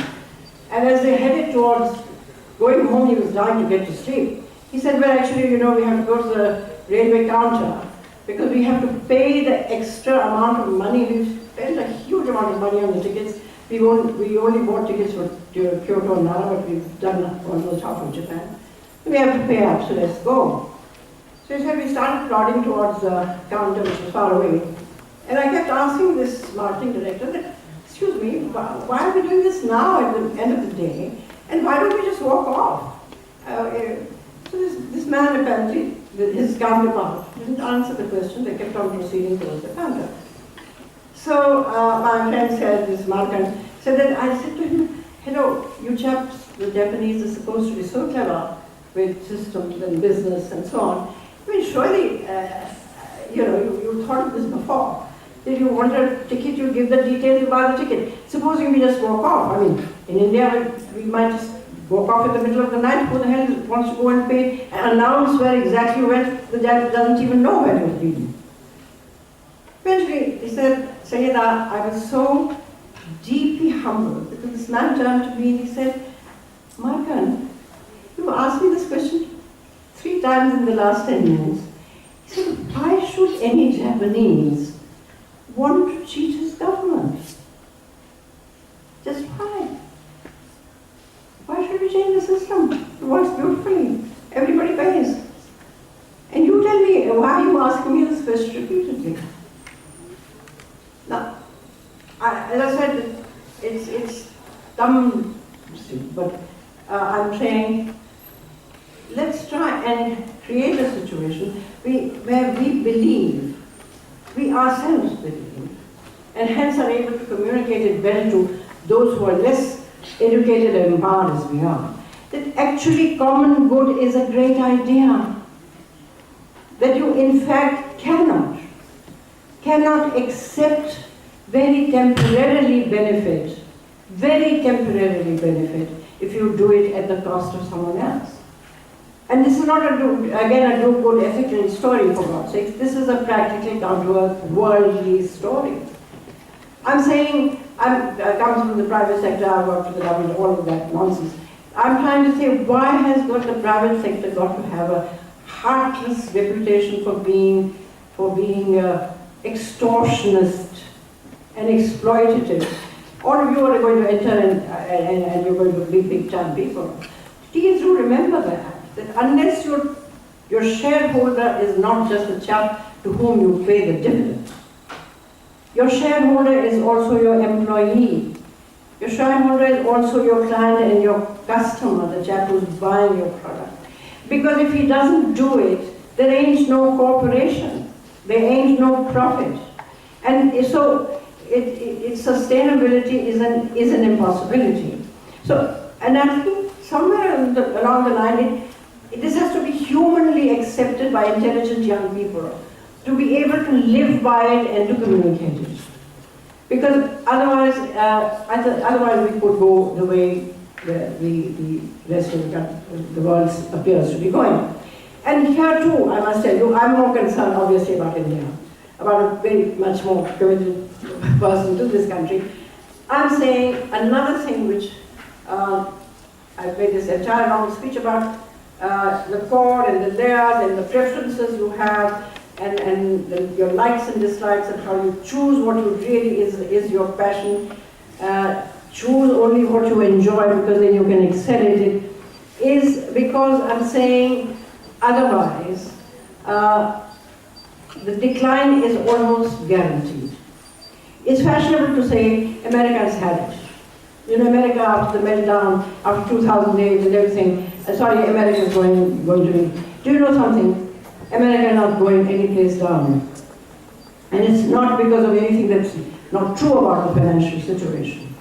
And as they headed towards going home, he was dying to get to sleep. He said, well, actually, you know, we have to go to the railway counter because we have to pay the extra amount of money. We've spent a huge amount of money on the tickets. We only bought tickets for Kyoto and Nara, but we've done almost half of Japan. We have to pay up, so let's go. So he said, we started plodding towards the counter, which was far away. And I kept asking this marketing director that, excuse me, why are we doing this now at the end of the day? And why don't we just walk off? So this man apparently, his counterpart, didn't answer the question. They kept on proceeding towards the counter. So my friend said, this Markan, said that I said to him, hello, you chaps, the Japanese are supposed to be so clever with systems and business and so on. I mean, surely, you know, you thought of this before. If you want a ticket, you give the details, you buy the ticket. Supposing we just walk off. I mean, in India, we might just walk off in the middle of the night. Who the hell wants to go and pay and announce where exactly you went? The dad doesn't even know where you've been. Eventually, he said, Syeda, I was so deeply humbled because this man turned to me and he said, Markan, you asked me this question 3 times in the last 10 minutes. He said, why should any Japanese want to cheat his government? Just why? Why should we change the system? It works beautifully. Everybody pays. And you tell me, why are you asking me this question repeatedly? Now, as I said, it's dumb, but I'm saying, let's try and create a situation where we believe, we ourselves believe, and hence are able to communicate it better to those who are less educated and empowered as we are, that actually common good is a great idea, that you in fact cannot accept very temporarily benefit if you do it at the cost of someone else. And this is not a do-good ethical story, for God's sake. This is a practically down-to-earth, worldly story. I'm saying, I come from the private sector, I work for the government, all of that nonsense. I'm trying to say, why has the private sector got to have a heartless reputation for being extortionist and exploitative? All of you are going to enter and you're going to be big-time people. Please do remember that unless your shareholder is not just a chap to whom you pay the dividend, your shareholder is also your employee. Your shareholder is also your client and your customer, the chap who's buying your product. Because if he doesn't do it, there ain't no cooperation, there ain't no profit. And so its sustainability is an impossibility. So, and I think somewhere along the line, this has to be humanly accepted by intelligent young people, to be able to live by it and to communicate it. Because otherwise we could go the way the rest of the world appears to be going. And here too, I must tell you, I'm more concerned obviously about India, about a very much more committed person to this country. I'm saying another thing which I've made this entire long speech about, the core and the layers and the preferences you have, and your likes and dislikes, and how you choose what you really is your passion. Choose only what you enjoy, because then you can excel at it. Is because I'm saying otherwise, the decline is almost guaranteed. It's fashionable to say America's had it. You know, America after the meltdown, after 2008 and everything, America's going to be. Do you know something? America is not going any place down. And it's not because of anything that's not true about the financial situation.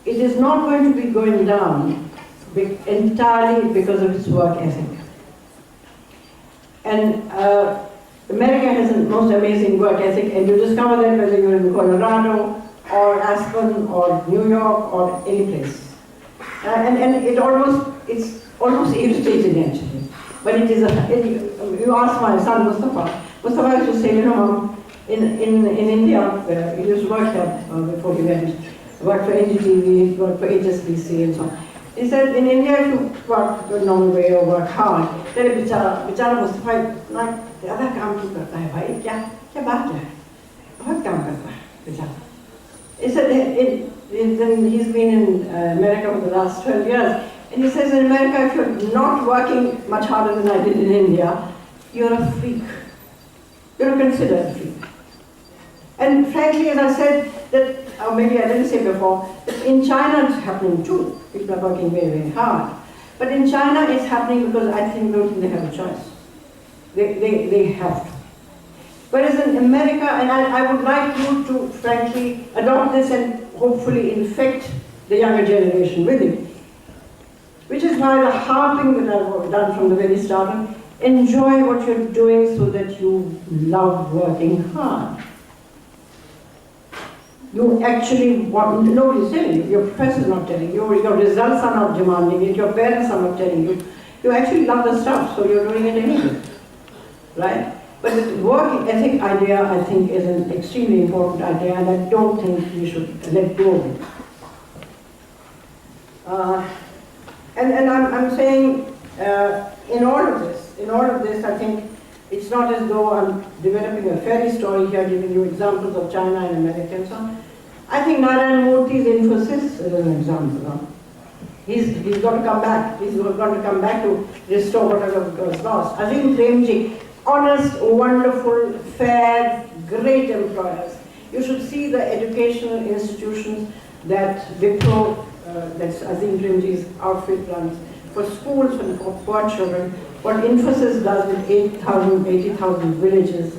It is not going to be going down entirely because of its work ethic. And America has the most amazing work ethic, and you discover that whether you're in Colorado or Aspen or New York or any place. And it's almost irritating actually. But it is you ask my son Mustafa used to say, you know, Mom, in India, he used to work there before he went, worked for NDTV, worked for HSBC and so on. He said, in India, if you work the normal way or work hard, then बेचारा मुस्तफा इतना ज़्यादा काम क्यों करता है भाई? क्या बात है? बहुत काम करता है बेचारा. He said, he's been in America for the last 12 years, and he says, in America, if you're not working much harder than I did in India, you're a freak. You're considered a freak. And frankly, as I said, that, or maybe I didn't say before, that in China it's happening too. People are working very, very hard. But in China it's happening because I don't think they have a choice. They have to. Whereas in America, and I would like you to frankly adopt this and hopefully infect the younger generation with it. Which is why the harping that I've done from the very start, enjoy what you're doing so that you love working hard. You actually want, nobody's telling you, your professor is not telling you, your results are not demanding it, your parents are not telling you. You actually love the stuff, so you're doing it anyway, right? But the work ethic idea, I think, is an extremely important idea, and I don't think we should let go of it. And I'm saying, in all of this, I think it's not as though I'm developing a fairy story here, giving you examples of China and America and so on. I think Narayana Murthy's emphasis is an example. He's got to come back. He's got to come back to restore whatever was lost. Azim Premji, honest, wonderful, fair, great employers. You should see the educational institutions that Wipro, that's Azim Premji's outfit runs, for schools and for poor children, what Infosys does with 80,000 villages.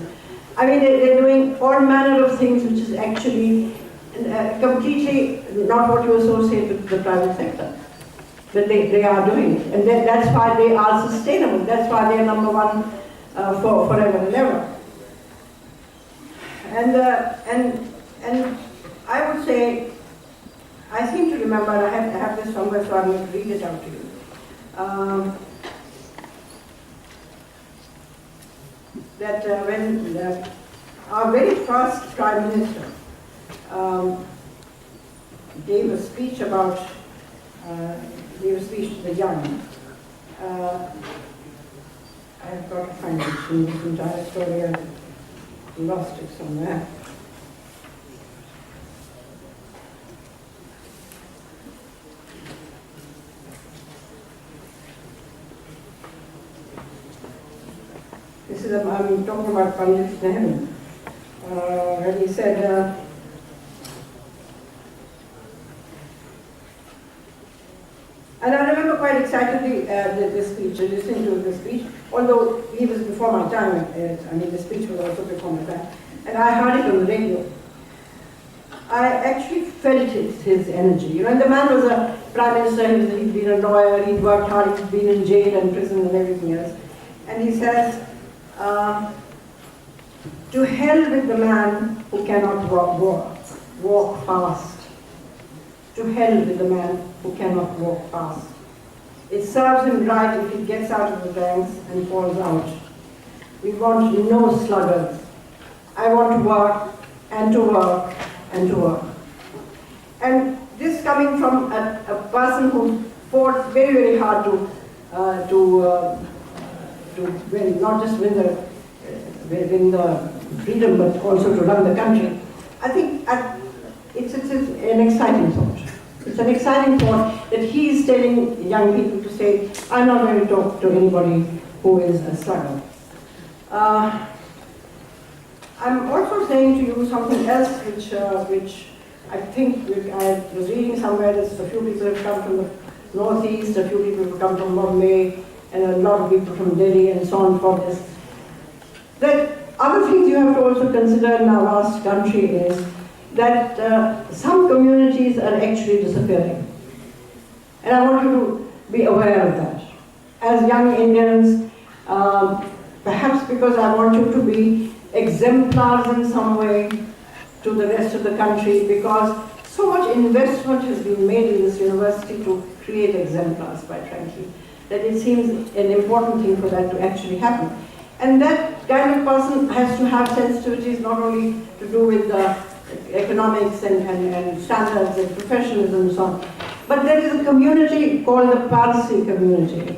I mean, they're doing all manner of things which is actually completely not what you associate with the private sector. But they are doing it. And that's why they are sustainable. That's why they're number one for forever and ever. And I would say, I seem to remember, I have this somewhere, so I'm going to read it out to you. That when our very first Prime Minister gave a speech about, gave a speech to the young. I've got to find it in this entire story, I lost it somewhere. This is, I'm talking about Pandit Nehru, when he said, and I remember quite excitedly this speech, listening to this speech, although he was before my time, I mean the speech was also before my time, and I heard it on the radio. I actually felt his energy. You know, and the man was a Prime Minister, he'd been a lawyer, he'd worked hard, he'd been in jail and prison and everything else. And he says, to hell with the man who cannot walk fast. To hell with the man who cannot walk fast. It serves him right if he gets out of the ranks and falls out. We want no sluggards. I want to work and to work and to work. And this coming from a person who fought very, very hard to win, not just win the freedom, but also to run the country. I think it's an exciting thought. It's an exciting thought that he is telling young people to say, I'm not going to talk to anybody who is a sluggard. I'm also saying to you something else which I think I was reading somewhere that a few people have come from the northeast, a few people have come from Bombay, and a lot of people from Delhi and so on for this. That other things you have to also consider in our vast country is that some communities are actually disappearing. And I want you to be aware of that. As young Indians, perhaps because I want you to be exemplars in some way to the rest of the country, because so much investment has been made in this university to create exemplars, quite frankly, that it seems an important thing for that to actually happen. And that kind of person has to have sensitivities not only to do with economics and standards and professionalism and so on. But there is a community called the Parsi community,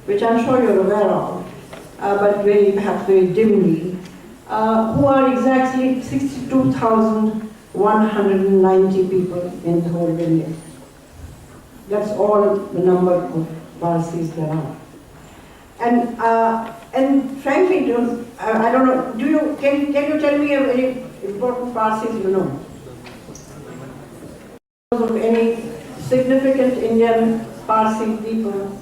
which I'm sure you're aware of, but perhaps very dimly, who are exactly 62,190 people in the whole village. That's all the number of Parsis there are. And frankly, I don't know, can you tell me a very important Parsis you know? Of any significant Indian Parsi people?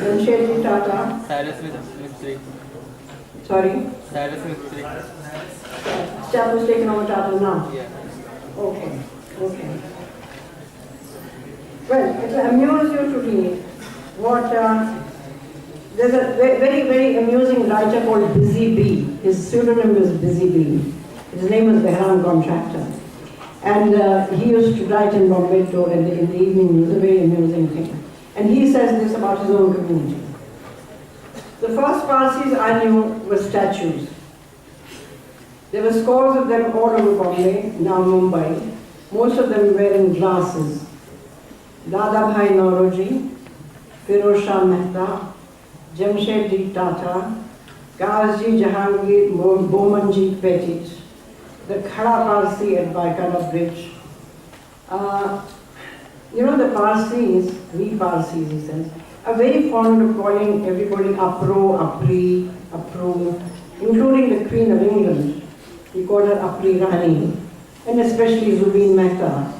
Jamshedji Tata. Sorry? Chapu's taken over Tata now? Yeah. Okay. Well, it will amuse you to read what, there's a very, very amusing writer called Busy Bee. His pseudonym is Busy Bee. His name is Behram Contractor. And he used to write in Bombay too in the evening. It was a very amusing thing. And he says this about his own community. The first Parsis I knew were statues. There were scores of them all over Bombay, now Mumbai. Most of them wearing glasses. Dada Bhai Nauroji, Firoz Shah Mehta, Jamshedji Tata, Ghazi Jahangir Bomanji Petit, the Khada Parsi at Baikala Bridge. The Parsis, we Parsis, he says, are very fond of calling everybody Apro, Apri, Apro, including the Queen of England. We call her Apri Rani, and especially Zubeen Mehta,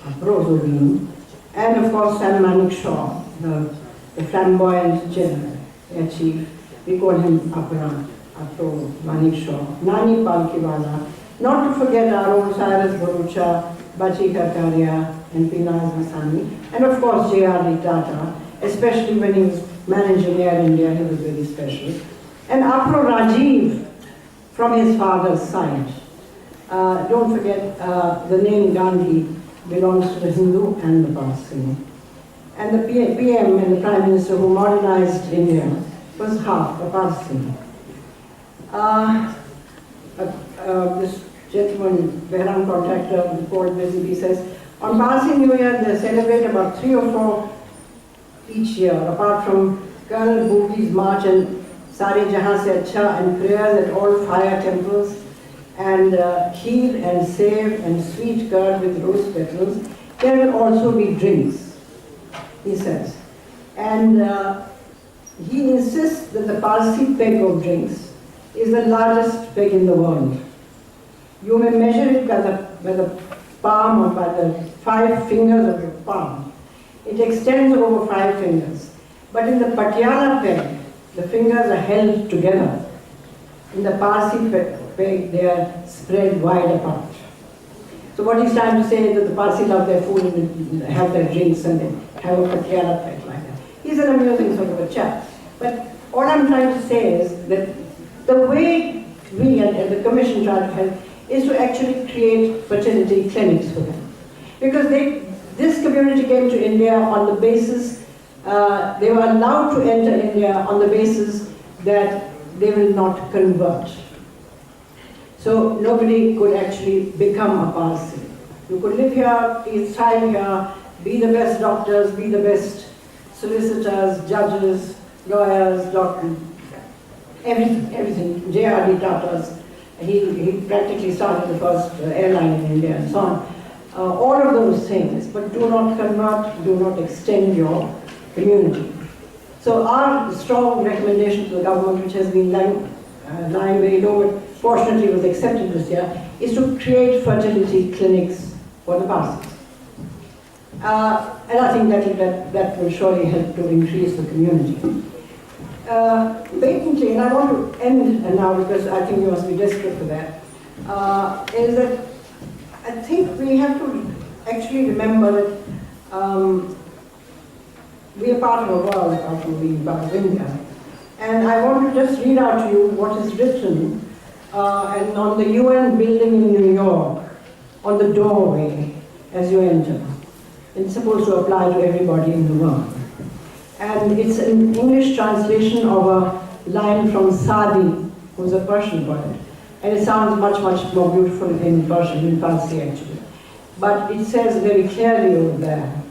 Apro Zubeen, and of course Sam Manik Shaw, the flamboyant chief. We call him Apro Manik Shaw, Nani Palkiwala, not to forget our own Cyrus Bharucha, Bachi Karkaria, and Pinaz Masani, and of course J.R.D. Tata, especially when he was managing Air India, he was very special. And Apro Rajiv, from his father's side. Don't forget, the name Gandhi belongs to the Hindu and the Parsi. And the PM and the Prime Minister who modernized India was half a Parsi. This gentleman, Behram Contractor, called Busy, says, on Parsi New Year they celebrate about 3 or 4 each year, apart from Colonel Boogie's march and Sare Jahan Se Acha and prayers at all fire temples, and kheer and save and sweet curd with rose petals. There will also be drinks, he says. And he insists that the Parsi peg of drinks is the largest peg in the world. You may measure it by the palm or by the 5 fingers of your palm. It extends over 5 fingers. But in the Patiala peg, the fingers are held together. In the Parsi peg, they are spread wide apart. So what he's trying to say is that the Parsi love their food and have their drinks and they have a Patiala peg like that. He's an amusing sort of a chap. But all I'm trying to say is that the way we and the Commission try to help is to actually create fertility clinics for them. Because this community came to India on the basis, they were allowed to enter India on the basis that they will not convert. So nobody could actually become a Parsi. You could live here, thrive here, be the best doctors, be the best solicitors, judges, lawyers, doctors, everything. J.R.D. Tata's. He practically started the first airline in India and so on. All of those things, but do not convert, do not extend your community. So our strong recommendation to the government, which has been lying very low, but fortunately was accepted this year, is to create fertility clinics for the Parsis. And I think that will surely help to increase the community. Blatantly, and I want to end now because I think you must be desperate for that, is that I think we have to actually remember that we are part of a world apart from being part of India. And I want to just read out to you what is written and on the UN building in New York, on the doorway as you enter. It's supposed to apply to everybody in the world. And it's an English translation of a line from Sadi, who's a Persian poet. And it sounds much, much more beautiful in Persian, in Farsi actually. But it says very clearly over there,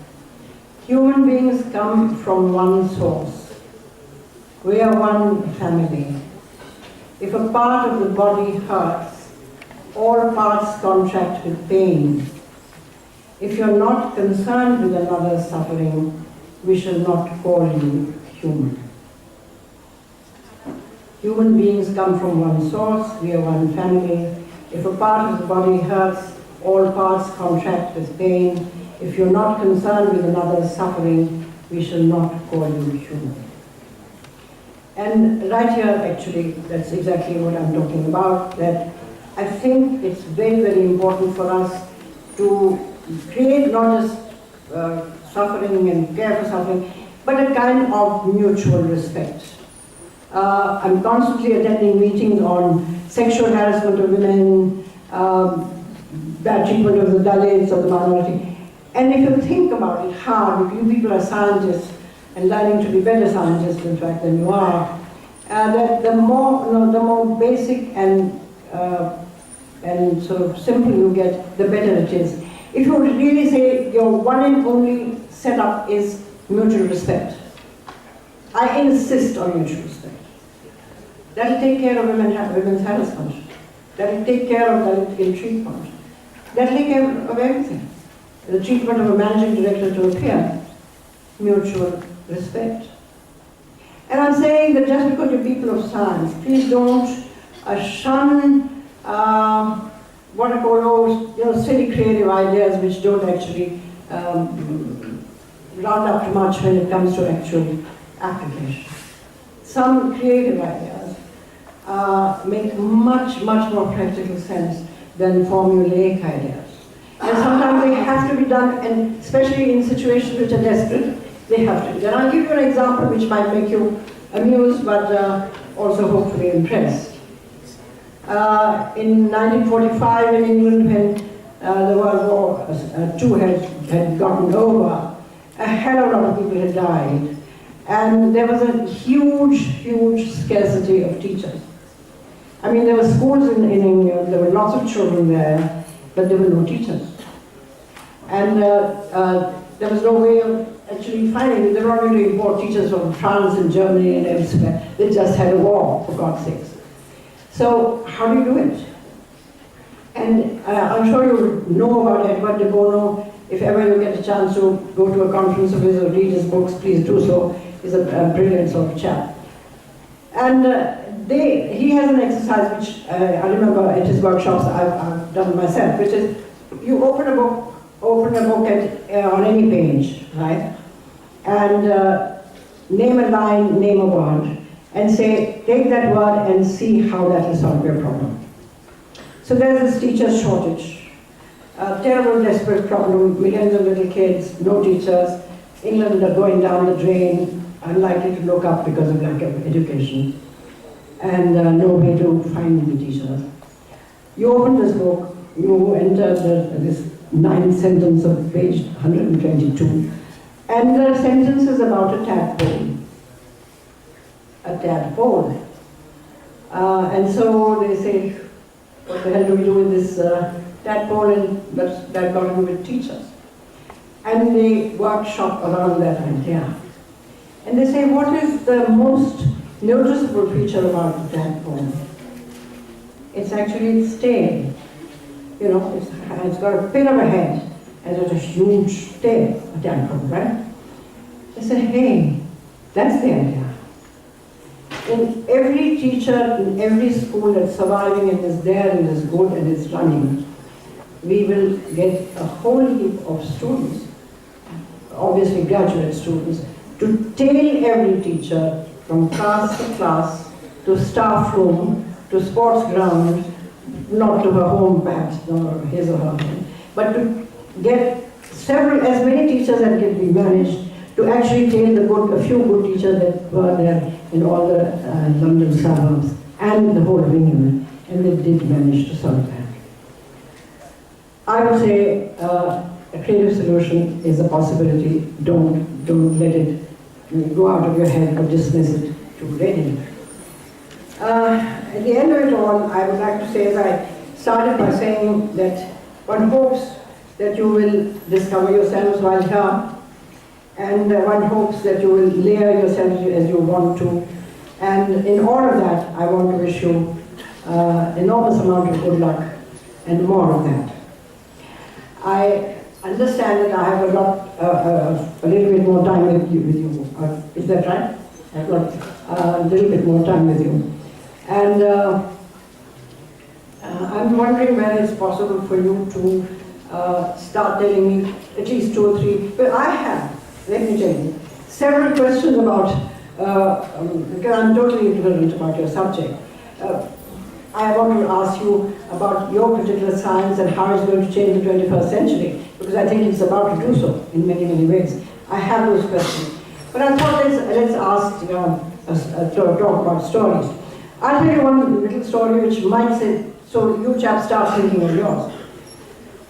human beings come from one source. We are one family. If a part of the body hurts, all parts contract with pain. If you're not concerned with another's suffering, we shall not call you human. Human beings come from one source, we are one family. If a part of the body hurts, all parts contract with pain. If you're not concerned with another's suffering, we shall not call you human. And right here, actually, that's exactly what I'm talking about, that I think it's very, very important for us to create not just suffering and care for suffering, but a kind of mutual respect. I'm constantly attending meetings on sexual harassment of women, bad treatment of the Dalits or the minority. And if you think about it hard, if you people are scientists and learning to be better scientists, in fact, than you are, that the more basic and sort of simple you get, the better it is. If you really say your one and only setup is mutual respect, I insist on mutual respect. That will take care of women's harassment. That will take care of Dalit ill treatment. That will take care of everything. The treatment of a managing director to a peer, mutual respect. And I'm saying that just because you're people of science, please don't shun what I call those silly creative ideas which don't actually round up too much when it comes to actual application. Some creative ideas make much, much more practical sense than formulaic ideas. And sometimes they have to be done, and especially in situations which are desperate, they have to be done. I'll give you an example which might make you amused, but also hopefully impressed. In 1945 in England, when the World War II had gotten over, a hell of a lot of people had died. And there was a huge, huge scarcity of teachers. I mean, there were schools in England, there were lots of children there, but there were no teachers. And there was no way of actually finding it. They were not going to import teachers from France and Germany and elsewhere. They just had a war, for God's sakes. So, how do you do it? And I'm sure you know about Edward de Bono. If ever you get a chance to go to a conference of his or read his books, please do so. He's a brilliant sort of chap. And he has an exercise which I remember at his workshops I've done myself, which is you open a book on any page, right? And name a line, name a word, and say, take that word and see how that will solve your problem. So there's this teacher shortage, a terrible, desperate problem, millions of little kids, no teachers, England are going down the drain, unlikely to look up because of lack of education, and no way to find the teachers. You open this book, you enter this 9th sentence of page 122, and the sentence is about a tadpole. A tadpole. And so they say, what the hell do we do with this tadpole? And that got to do with teachers. And they workshop around that idea. And they say, what is the most noticeable feature about the tadpole? It's actually its tail. You know, it's got a pin of a head and it's a huge tail, a tadpole, right? They say, hey, that's the idea. In every teacher, in every school that's surviving and is there and is good and is running, we will get a whole heap of students, obviously graduate students, to tail every teacher from class to class, to staff room, to sports ground, not to her home perhaps, or his or her home, but to get as many teachers as can be managed to actually tail a few good teachers that were there in all the London suburbs and the whole of England, and they did manage to solve that. I would say a creative solution is a possibility. Don't let it go out of your head or dismiss it too readily. At the end of it all, I would like to say, as I started by saying, that one hopes that you will discover yourselves while here, and one hopes that you will layer yourselves as you want to. And in all of that, I want to wish you enormous amount of good luck and more of that. I understand that I have a little bit more time with you. Is that right? I've got a little bit more time with you. And I'm wondering whether it's possible for you to start telling me at least 2 or 3, but I have, let me tell you, several questions about, because I'm totally ignorant about your subject. I want to ask you about your particular science and how it's going to change the 21st century, because I think it's about to do so in many, many ways. I have those questions. But I thought let's ask, talk about stories. I'll tell you one little story which might say, so you chaps start thinking of yours.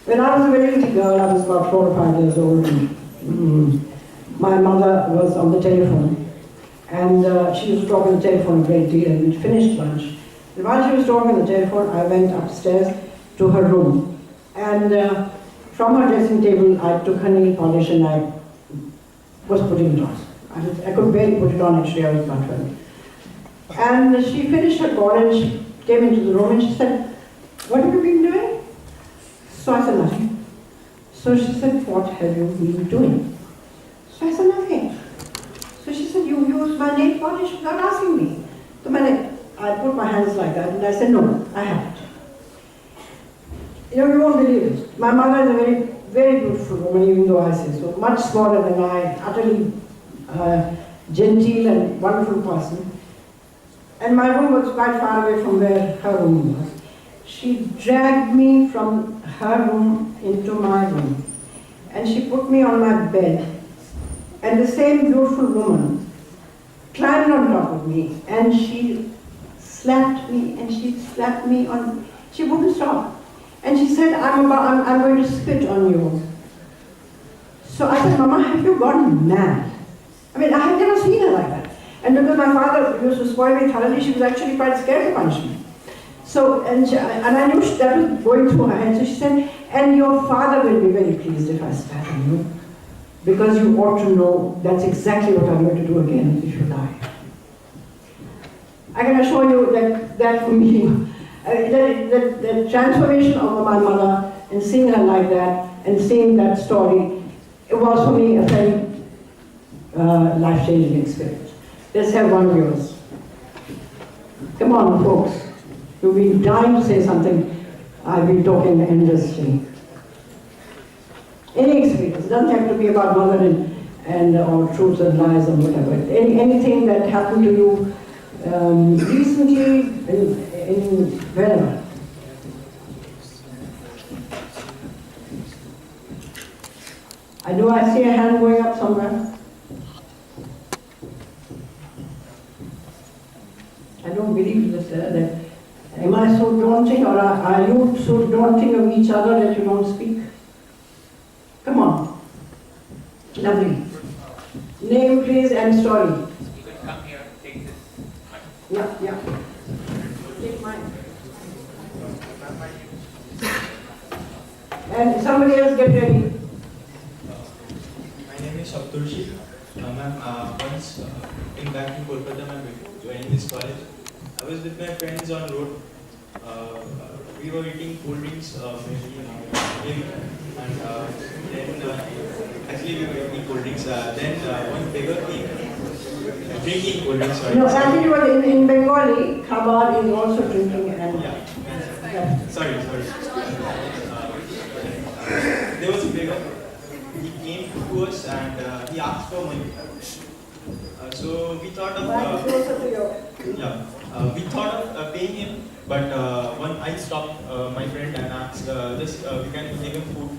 When I was a very little girl, I was about 4 or 5 years old, and my mother was on the telephone, and she used to talk on the telephone a great deal, and we'd finished lunch. And while she was talking on the telephone, I went upstairs to her room, and from her dressing table, I took her nail polish and I was putting it on. I could barely put it on, actually, I was about 12. And she finished her call and she came into the room and she said, "What have you been doing?" So I said, "Nothing." So she said, "What have you been doing?" So I said, "Nothing." So she said, "You used my nail polish without asking me." So I put my hands like that and I said, "No, I haven't." You won't believe it. My mother is a very, very beautiful woman, even though I say so. Much smaller than I, utterly genteel and wonderful person. And my room was quite far away from where her room was. She dragged me from her room into my room. And she put me on my bed. And the same beautiful woman climbed on top of me. And she slapped me and she slapped me on, she wouldn't stop. And she said, I'm going to spit on you. So I said, "Mama, have you gone mad?" I mean, I had never seen her like that. And because my father used to spoil me thoroughly, she was actually quite scared to punish me. So, and I knew that was going through her head. So she said, "And your father will be very pleased if I spat on you, because you ought to know that's exactly what I'm going to do again if you die." I can assure you that for me, the transformation of my mother and seeing her like that and seeing that story, it was for me a very life-changing experience. Let's have one of yours. Come on, folks. You've been dying to say something. I've been talking endlessly. Any experience. It doesn't have to be about mother and or truths and lies or whatever. Anything that happened to you recently in wherever. I see a hand going up somewhere. I don't believe this, that am I so daunting, or are you so daunting of each other that you don't speak? Come on. Lovely. Name, please, and story. You can come here, take this. Yeah. Take mine. And somebody else get ready. My name is Abdulshi. Ma'am, once in back in Kolkata, ma'am, joining this college, I was with my friends on road. We were eating cold drinks, maybe, and then actually we were eating cold drinks. Then one beggar came, drinking cold drinks. Sorry. No, actually, in Bengali, khabar is also drinking and. Yeah. Sorry. There was a beggar. He came to us and he asked for money. So we thought of we thought of paying him, but I stopped my friend and asked we can give him food.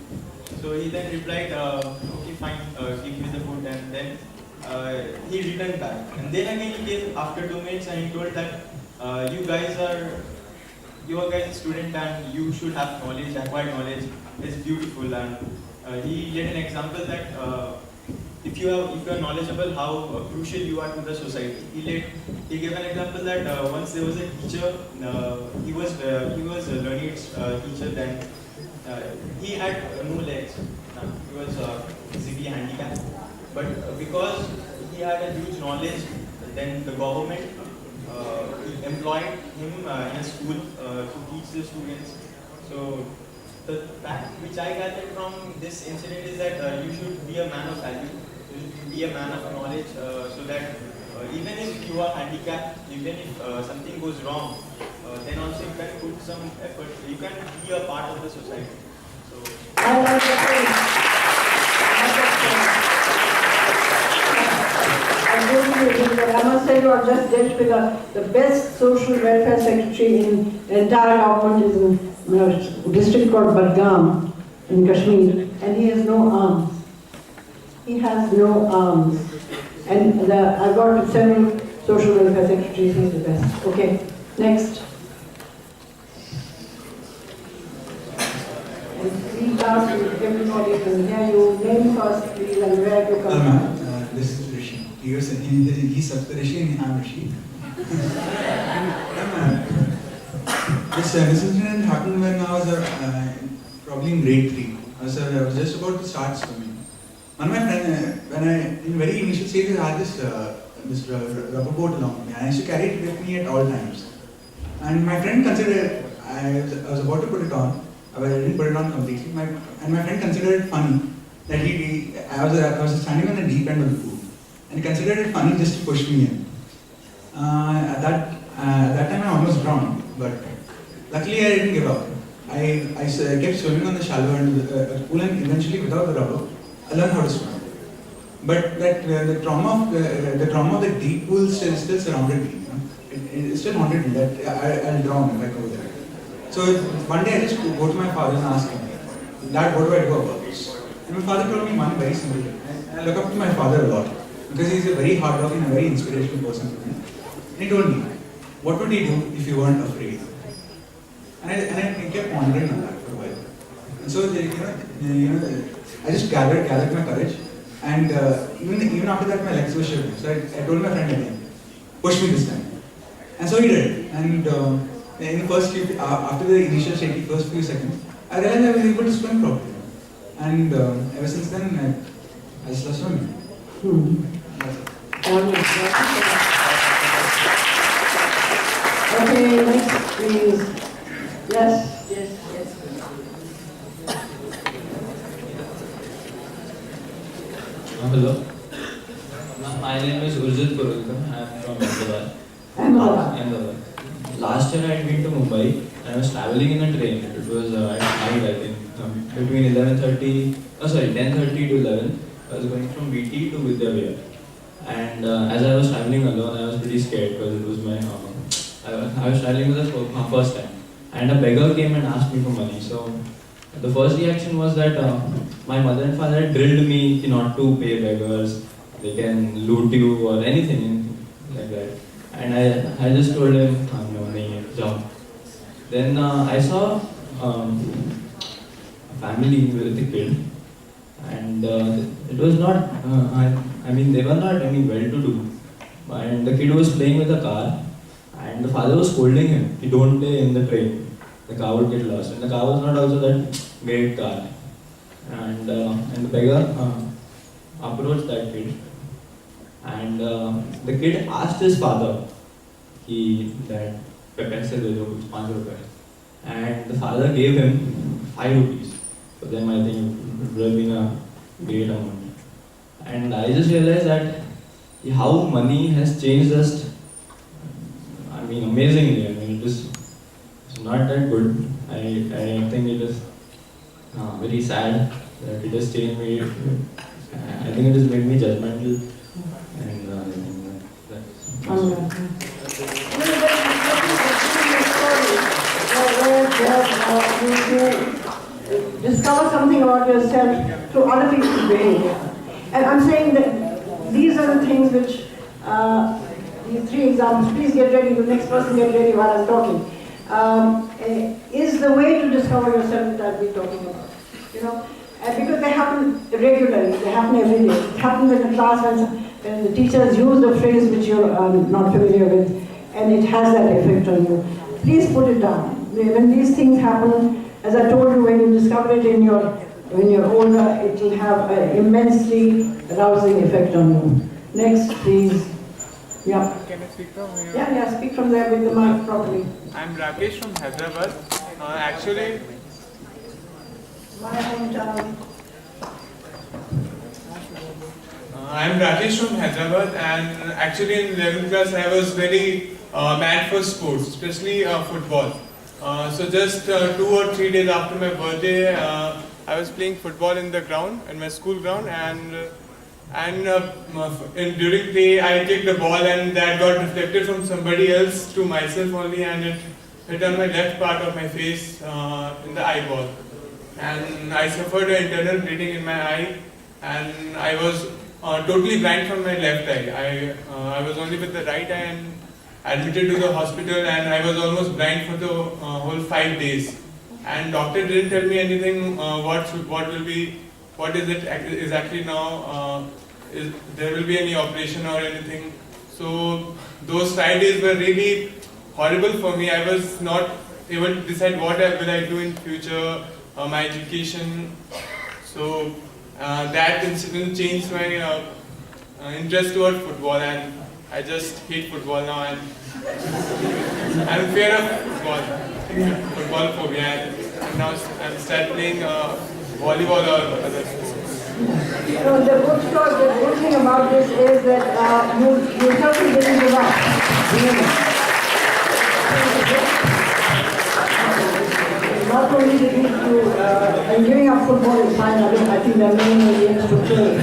So he then replied, "Okay, fine, give me the food," and then he returned back. And then again he came after 2 minutes and he told that you guys are a student and you should have knowledge, acquired knowledge is beautiful. And he gave an example that if you are knowledgeable, how crucial you are to the society. He gave an example that once there was a teacher, he was learning teacher. Then he had no legs. He was physically handicapped, but because he had a huge knowledge, then the government employed him in a school to teach the students. So the fact which I gathered from this incident is that you should be a man of value, you should be a man of knowledge, so that even if you are handicapped, even if something goes wrong, then also you can put some effort, you can be a part of the society. So I like that. I must say you are just dealt with the best social welfare secretary in the entire government is in a district called Badgam in Kashmir, and he has no arms. He has no arms. And I've got with several social welfare secretaries, he's the best. Okay, next. And please ask everybody to hear you. Name first, please, and where you come from. This is Rishi. He's Rishi and I'm Rishi. This incident happened when I was probably in grade 3. I was just about to start swimming. One of my friends, in very initial stages, I had this rubber boat along with me. I used to carry it with me at all times. And my friend considered, I was about to put it on. I didn't put it on completely. And my friend considered it funny that I was standing on the deep end of the pool. And he considered it funny just to push me in. At that time I almost drowned, but luckily I didn't give up. I kept swimming on the shallow end of the pool, and eventually without the rubber, I learned how to swim. But the trauma of the deep pool still surrounded me. It still haunted me that I'll drown if I go there. So one day I just go to my father and ask him, Dad, what do I do about this? And my father told me one very simple thing. I look up to my father a lot, because he's a very hardworking and very inspirational person. And he told me, what would he do if you weren't afraid? And I kept pondering on that for a while. And so, I just gathered my courage, and even after that my legs were shivering. So I told my friend again, push me this time. And so he did. And in the first after the initial shaky first few seconds, I realized I was able to swim properly. And ever since then, I just love swimming. Okay, next please. Yes. Hello. My name is Urjit Purulkar. I am from Ahmedabad. Last year I had been to Mumbai. I was traveling in a train. It was at night, I think, between 10:30 to 11. I was going from BT to Vidyavihar. And as I was traveling alone, I was pretty scared because it was my I was traveling for the first time. And a beggar came and asked me for money. So the first reaction was that my mother and father had drilled me not to pay beggars. They can loot you or anything like that. And I just told him, no, nahi, jump. Then I saw a family with a kid. And it was not, they were not well-to-do. And the kid was playing with a car. And the father was scolding him, he don't play in the train. The car would get lost. And the car was not also that great car. And the beggar approached that kid. And the kid asked his father, that paise de do, 5 rupees. And the father gave him 5 rupees. For them, I think it would have been a great amount. And I just realized that how money has changed us. Amazingly. It's not that good. I think it is very sad that it has changed me. I think it has made me judgmental. And You discover something about yourself through other people's behavior. And I'm saying that these are the things which, these 3 examples, please get ready, the next person get ready while I'm talking, is the way to discover yourself that I've been talking about. And because they happen regularly, they happen every day. It happens in a class when the teachers use the phrase which you're not familiar with, and it has that effect on you. Please put it down. When these things happen, as I told you, when you discover it when you're older, it will have an immensely arousing effect on you. Next, please. Yeah. Can I speak from here? Yeah, speak from there with the mic properly. I'm Rakesh from Hyderabad. Actually, My hometown. I'm Rakesh from Hyderabad, and actually in 11th class I was very mad for sports, especially football. So just 2 or 3 days after my birthday, I was playing football in the ground, in my school ground, and during play I kicked the ball and that got reflected from somebody else to myself only, and it hit on my left part of my face in the eyeball. And I suffered an internal bleeding in my eye, and I was totally blind from my left eye. I was only with the right eye and admitted to the hospital, and I was almost blind for the whole 5 days. And doctor didn't tell me anything. What is it exactly now? There will be any operation or anything? So those 5 days were really horrible for me. I was not able to decide what will I do in future, my education. So that incident changed my interest toward football, and I just hate football now, and I'm fear of football phobia, and now I'm start playing volleyball or other sports. So the good thing about this is that you certainly didn't give up. Not only did you, and giving up football is fine. I think there are many games to play. I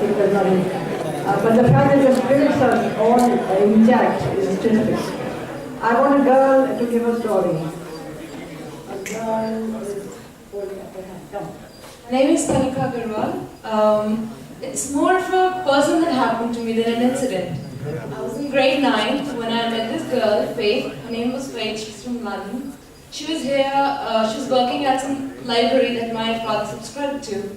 think there's nothing. But the fact that the spirits are all intact is terrific. I want a girl to give a story. A girl is holding up her hand. Come. My name is Tanika Agarwal. It's more of a person that happened to me than an incident. I was in grade 9 when I met this girl, Faith. Her name was Faith. She's from London. She was here. She was working at some library that my father subscribed to.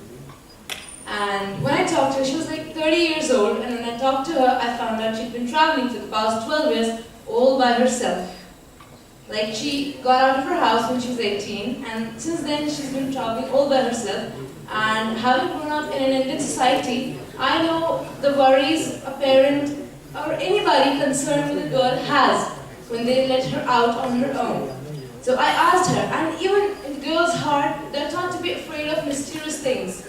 And when I talked to her, she was like 30 years old, and when I talked to her, I found out she'd been traveling for the past 12 years all by herself. Like, she got out of her house when she was 18, and since then she's been traveling all by herself. And having grown up in an Indian society, I know the worries a parent or anybody concerned with a girl has when they let her out on her own. So I asked her, and even in a girl's heart, they're taught to be afraid of mysterious things.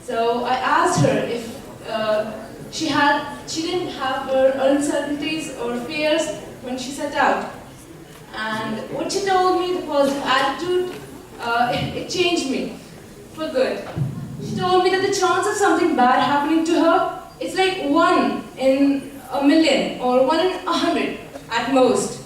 So I asked her if she didn't have her uncertainties or fears when she set out. And what she told me, the positive attitude, it changed me for good. She told me that the chance of something bad happening to her, it's like 1 in a million or 1 in 100 at most.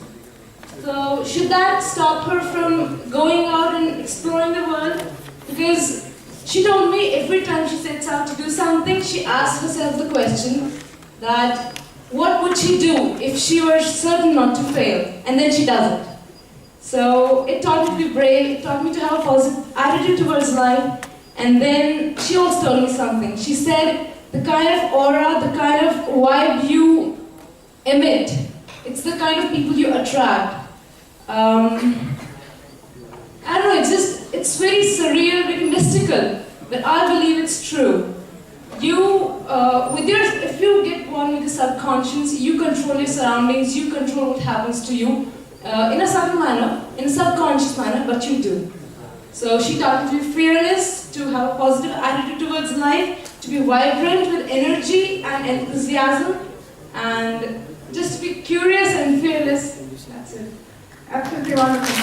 So should that stop her from going out and exploring the world? Because she told me every time she sets out to do something, she asks herself the question that what would she do if she were certain not to fail, and then she doesn't. So it taught me to be brave, it taught me to have a positive attitude towards life, and then she also told me something. She said the kind of aura, the kind of vibe you emit, it's the kind of people you attract. I don't know, it's very surreal, very mystical, but I believe it's true. If you get born with the subconscious, you control your surroundings, you control what happens to you in a subtle manner, in a subconscious manner, but you do. So she taught me to be fearless, to have a positive attitude towards life, to be vibrant with energy and enthusiasm, and just to be curious and fearless. That's it. Absolutely wonderful.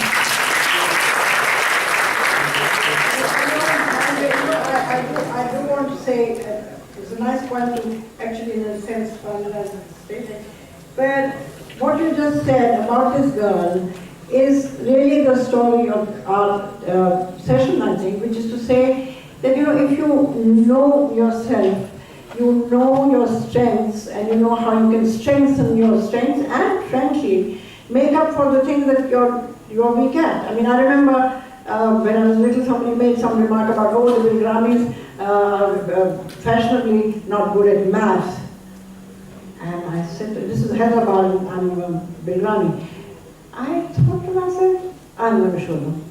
I do want to say it's a nice point to actually, in a sense, finalize the statement. But what you just said about this girl is really the story of our session, I think, which is to say that, if you know yourself, you know your strengths, and you know how you can strengthen your strengths, and frankly, make up for the things that you're weak at. I mean, I remember when I was little, somebody made some remark about, oh, the Grammys fashionably not good at maths. And I said, this is Hyderabad, I'm Bilrani. I thought to myself, I'm going to show them.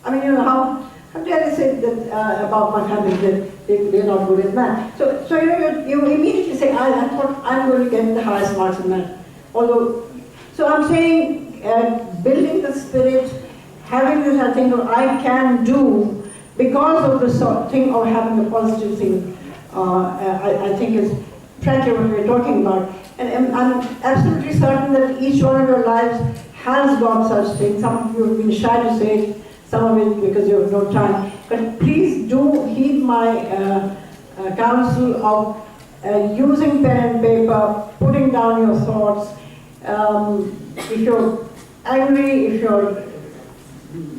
I mean, you know, how dare I say that about my family that they're not good at math. So you know, you immediately say, I thought I'm going to get the highest marks in math. Although, so I'm saying, building the spirit, having this, I think, I can do, because of the thing of having a positive thing, I think is frankly what we're talking about. And I'm absolutely certain that each one of your lives has got such things. Some of you have been shy to say it, some of it because you have no time. But please do heed my counsel of using pen and paper, putting down your thoughts. If you're angry, if you're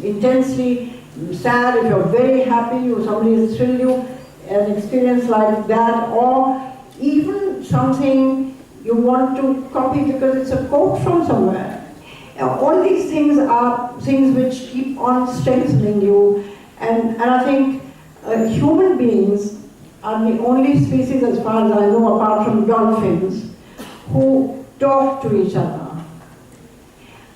intensely sad, if you're very happy, or somebody has thrilled you, an experience like that, or even something you want to copy because it's a quote from somewhere. All these things are things which keep on strengthening you, and I think human beings are the only species, as far as I know, apart from dolphins, who talk to each other.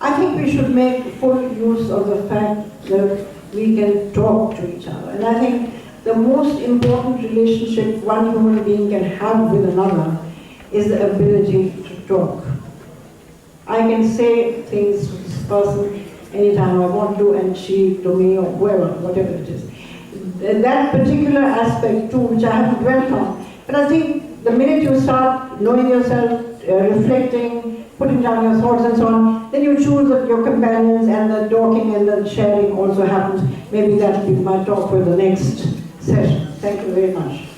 I think we should make full use of the fact that we can talk to each other. And I think the most important relationship one human being can have with another is the ability to talk. I can say things to this person anytime I want to, and she to me, or whoever, whatever it is. That particular aspect too, which I haven't dwelt on. But I think the minute you start knowing yourself, reflecting, putting down your thoughts and so on, then you choose your companions, and the talking and the sharing also happens. Maybe that will be my talk for the next session. Thank you very much.